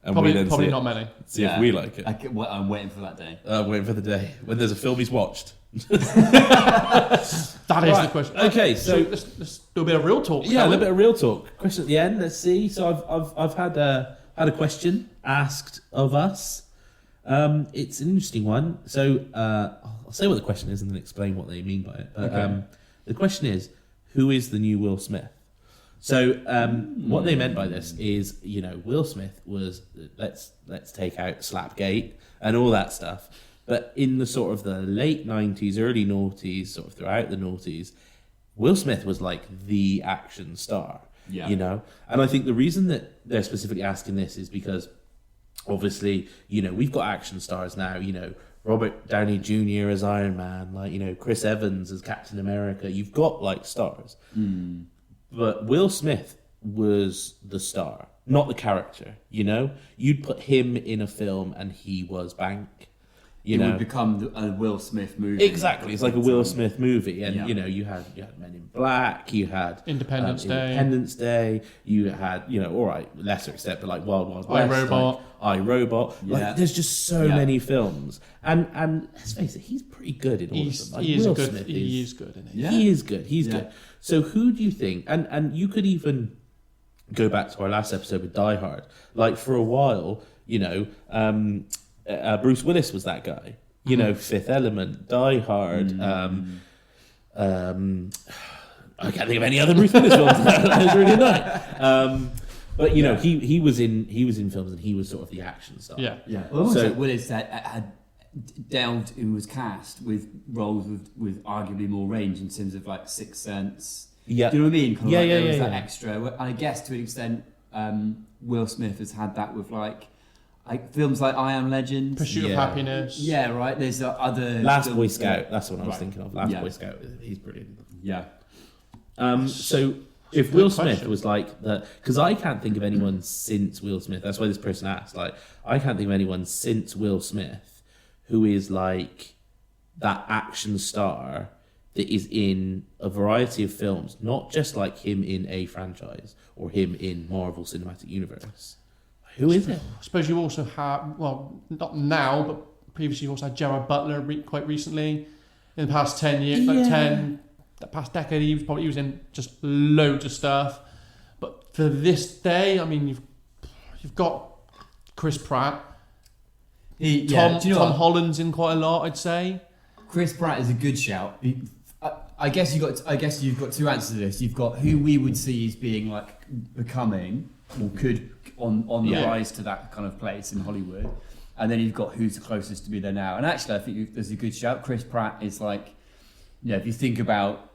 and we then Probably see, not many. see if we like it. I'm waiting for that day. Waiting for the day when there's a film he's watched. That is Right, the question. okay, so- let's do a bit of real talk. Yeah, a shall we? little bit of real talk. Question at the end. Let's see. So I've had a question asked of us. It's an interesting one. So I'll say what the question is and then explain what they mean by it. But Okay. the question is, who is the new Will Smith? So what they meant by this is, Will Smith was let's take out Slapgate and all that stuff. But in the sort of the late 90s, early noughties, sort of throughout the noughties, Will Smith was like the action star. Yeah. And I think the reason that they're specifically asking this is because obviously, we've got action stars now, Robert Downey Jr. as Iron Man, Chris Evans as Captain America. You've got like stars. But Will Smith was the star, not the character, You'd put him in a film and he was bank. It would become a Will Smith movie. Exactly, it's like a Will Smith movie, and Yeah. you had Men in Black, you had Independence Day, you had all right, lesser extent, but like Wild Wild West, iRobot. like iRobot. Yeah. Like, there's just so Yeah. many films, and let's face it, he's pretty good in all of them. Like, He is Will good. Smith He is good in it. Yeah. He is good. He's Yeah. good. So who do you think? And you could even go back to our last episode with Die Hard. Like for a while, Bruce Willis was that guy. You know, Fifth Element, Die Hard. I can't think of any other Bruce Willis films. That was really annoying. But you know, he was in films and he was sort of the action star. Yeah. Well, So- so Willis had delved and was cast with roles with arguably more range in terms of like Sixth Sense. Yeah. Do you know what I mean? Kind of Yeah, like yeah, there was yeah, that yeah. extra. And I guess to an extent, Will Smith has had that with like films like I Am Legend. Pursuit of Yeah. Happiness. Yeah, right. There's other Last films Boy that- Scout. That's what I was Right. thinking of. Last Yeah. Boy Scout. He's brilliant. Yeah. So if Good Will Smith question. was like that, because I can't think of anyone since Will Smith. That's why this person asked. Like, I can't think of anyone since Will Smith who is like that action star that is in a variety of films, not just like him in a franchise or him in Marvel Cinematic Universe. Who is it? I suppose you also have, well, not now, but previously you also had Gerard Butler quite recently. In the past 10 years, the past decade, he was in just loads of stuff. But for this day, I mean, you've got Chris Pratt. Do you know Tom what? Holland's in quite a lot, I'd say. Chris Pratt is a good shout. I guess you've got two answers to this. You've got who we would see as being like becoming or could on the Yeah. rise to that kind of place in Hollywood, and then you've got who's the closest to be there now. And actually, I think there's a good shout. Chris Pratt is like, you know, if you think about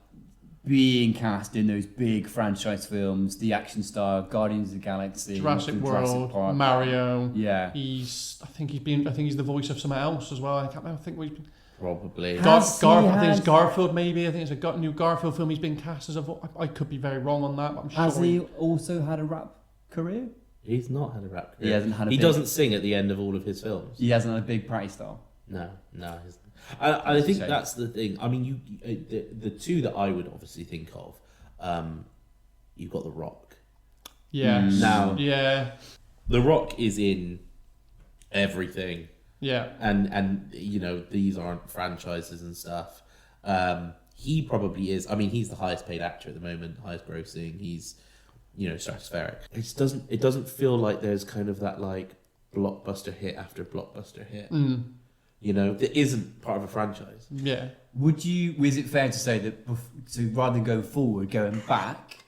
being cast in those big franchise films, the action star, Guardians of the Galaxy, Jurassic Jurassic World, Park. Mario. Yeah. I think he's the voice of something else as well. I can't remember. I think he's been. Probably. I Has think he it's Garfield, maybe. I think it's a new Garfield film he's been cast as a I could be very wrong on that, but I'm sure. Has he also had a rap career? He's not had a rap career. He hasn't had a He big- doesn't sing at the end of all of his films. He hasn't had a big Pratty style. No. I think Shame. that's the thing. I mean, the two that I would obviously think of, you've got The Rock. Yes. Now- Yeah. The Rock is in everything, Yeah. and you know, these aren't franchises and stuff. He probably is. I mean, he's the highest paid actor at the moment, highest grossing. He's, you know, stratospheric. It doesn't feel like there's kind of that like blockbuster hit after blockbuster hit. You know, that isn't part of a franchise. Yeah. Is it fair to say that, so rather than going forward, going back,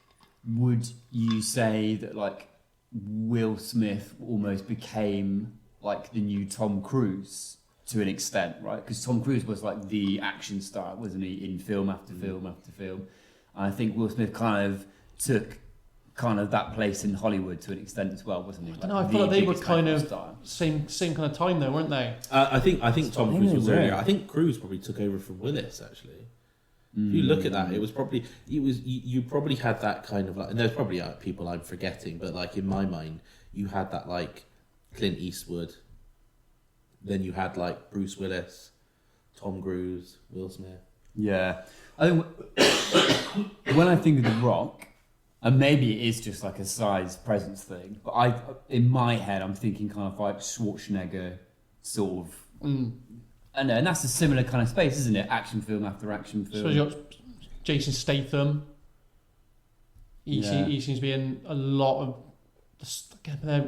would you say that like Will Smith almost became like the new Tom Cruise to an extent, right? Because Tom Cruise was like the action star, wasn't he, in film after film after film? And I think Will Smith kind of took kind of that place in Hollywood to an extent as well, wasn't he? I feel like they were biggest kind action of star. same kind of time though, weren't they? I think Tom I Cruise know, was right. earlier. I think Cruise probably took over from Willis actually. If you look at that, you probably had that kind of like, and there's probably people I'm forgetting, but like in my mind, you had that like Clint Eastwood, then you had like Bruce Willis, Tom Cruise, Will Smith. Yeah. I think when I think of The Rock, and maybe it is just like a size presence thing, but in my head I'm thinking kind of like Schwarzenegger sort of. I know, and that's a similar kind of space, isn't it? Action film after action film. So you got Jason Statham. He Yeah. seems to be in a lot of.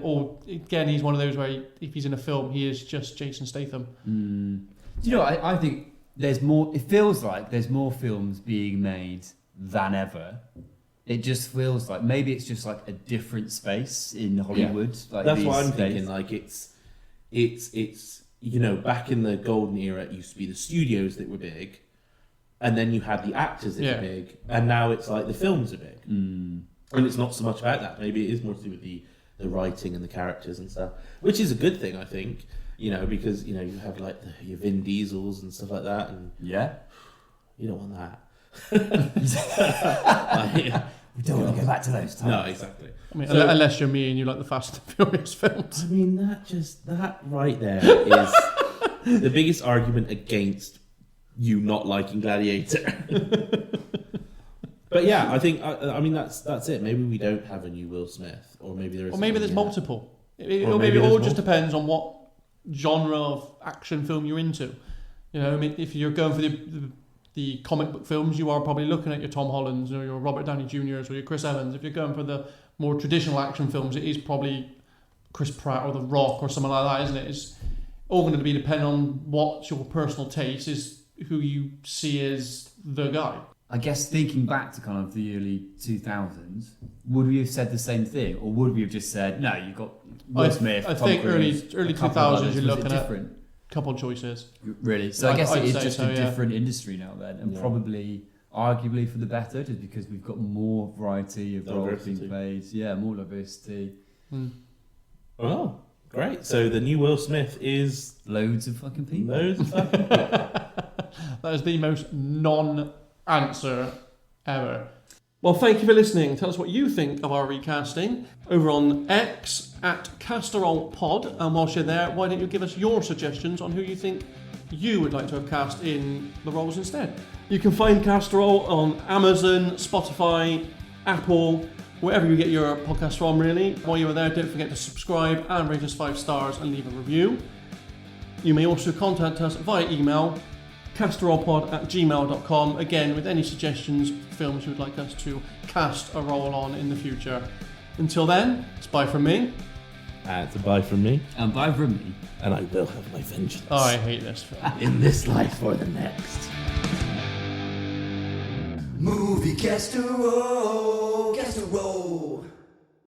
Or again, he's one of those where if he's in a film, he is just Jason Statham. Do you know, I think there's more, it feels like there's more films being made than ever. It just feels like, maybe it's just like a different space in Hollywood. Like That's these what I'm days. thinking. Like it's you know, back in the golden era, it used to be the studios that were big, and then you had the actors that were big, and now it's like the films are big, and it's not so much about that. Maybe it is more to do with the writing and the characters and stuff, which is a good thing, I think. You know, because you know you have like your Vin Diesels and stuff like that, and Yeah. you don't want that. We don't want to go back to those times. No, exactly. I mean, So- unless you're me and you like the Fast and Furious films. I mean, that right there is the biggest argument against you not liking Gladiator. But yeah, I think I mean that's it. Maybe we don't have a new Will Smith, or maybe there is. Or maybe there's something multiple. Or Maybe maybe it all there's just multiple. depends on what genre of action film you're into. You know, I mean, if you're going for the comic book films, you are probably looking at your Tom Hollands or your Robert Downey Jr.'s or your Chris Evans. If you're going for the more traditional action films, it is probably Chris Pratt or The Rock or something like that, isn't it? all going to be dependent on what your personal taste is, who you see as the guy. I guess thinking back to kind of the early 2000s, would we have said the same thing, or would we have just said, no, you've got Will Smith, I Tom think Cruise, early a couple of 2000s others? you're Was it looking at different? a couple of choices. Really? So I guess I'd it is say just so, a yeah. different industry now then, and probably arguably for the better, just because we've got more variety of roles being Diversity. played. Yeah, more diversity. Oh, great. So the new Will Smith is Loads of fucking people. loads of fucking people. That is the most non-answer ever. Well, thank you for listening. Tell us what you think of our recasting over on X at CastorolPod. And whilst you're there, why don't you give us your suggestions on who you think you would like to have cast in the roles instead? You can find Castorol on Amazon, Spotify, Apple, wherever you get your podcast from, really. While you're there, don't forget to subscribe and rate us 5 stars and leave a review. You may also contact us via email, castorolpod@gmail.com, again with any suggestions for films you would like us to cast a role on in the future. Until then, it's bye from me. It's a bye from me, And bye from me. and I will have my vengeance. Oh, I hate this film. In this life or the next. Movie casserole, casserole.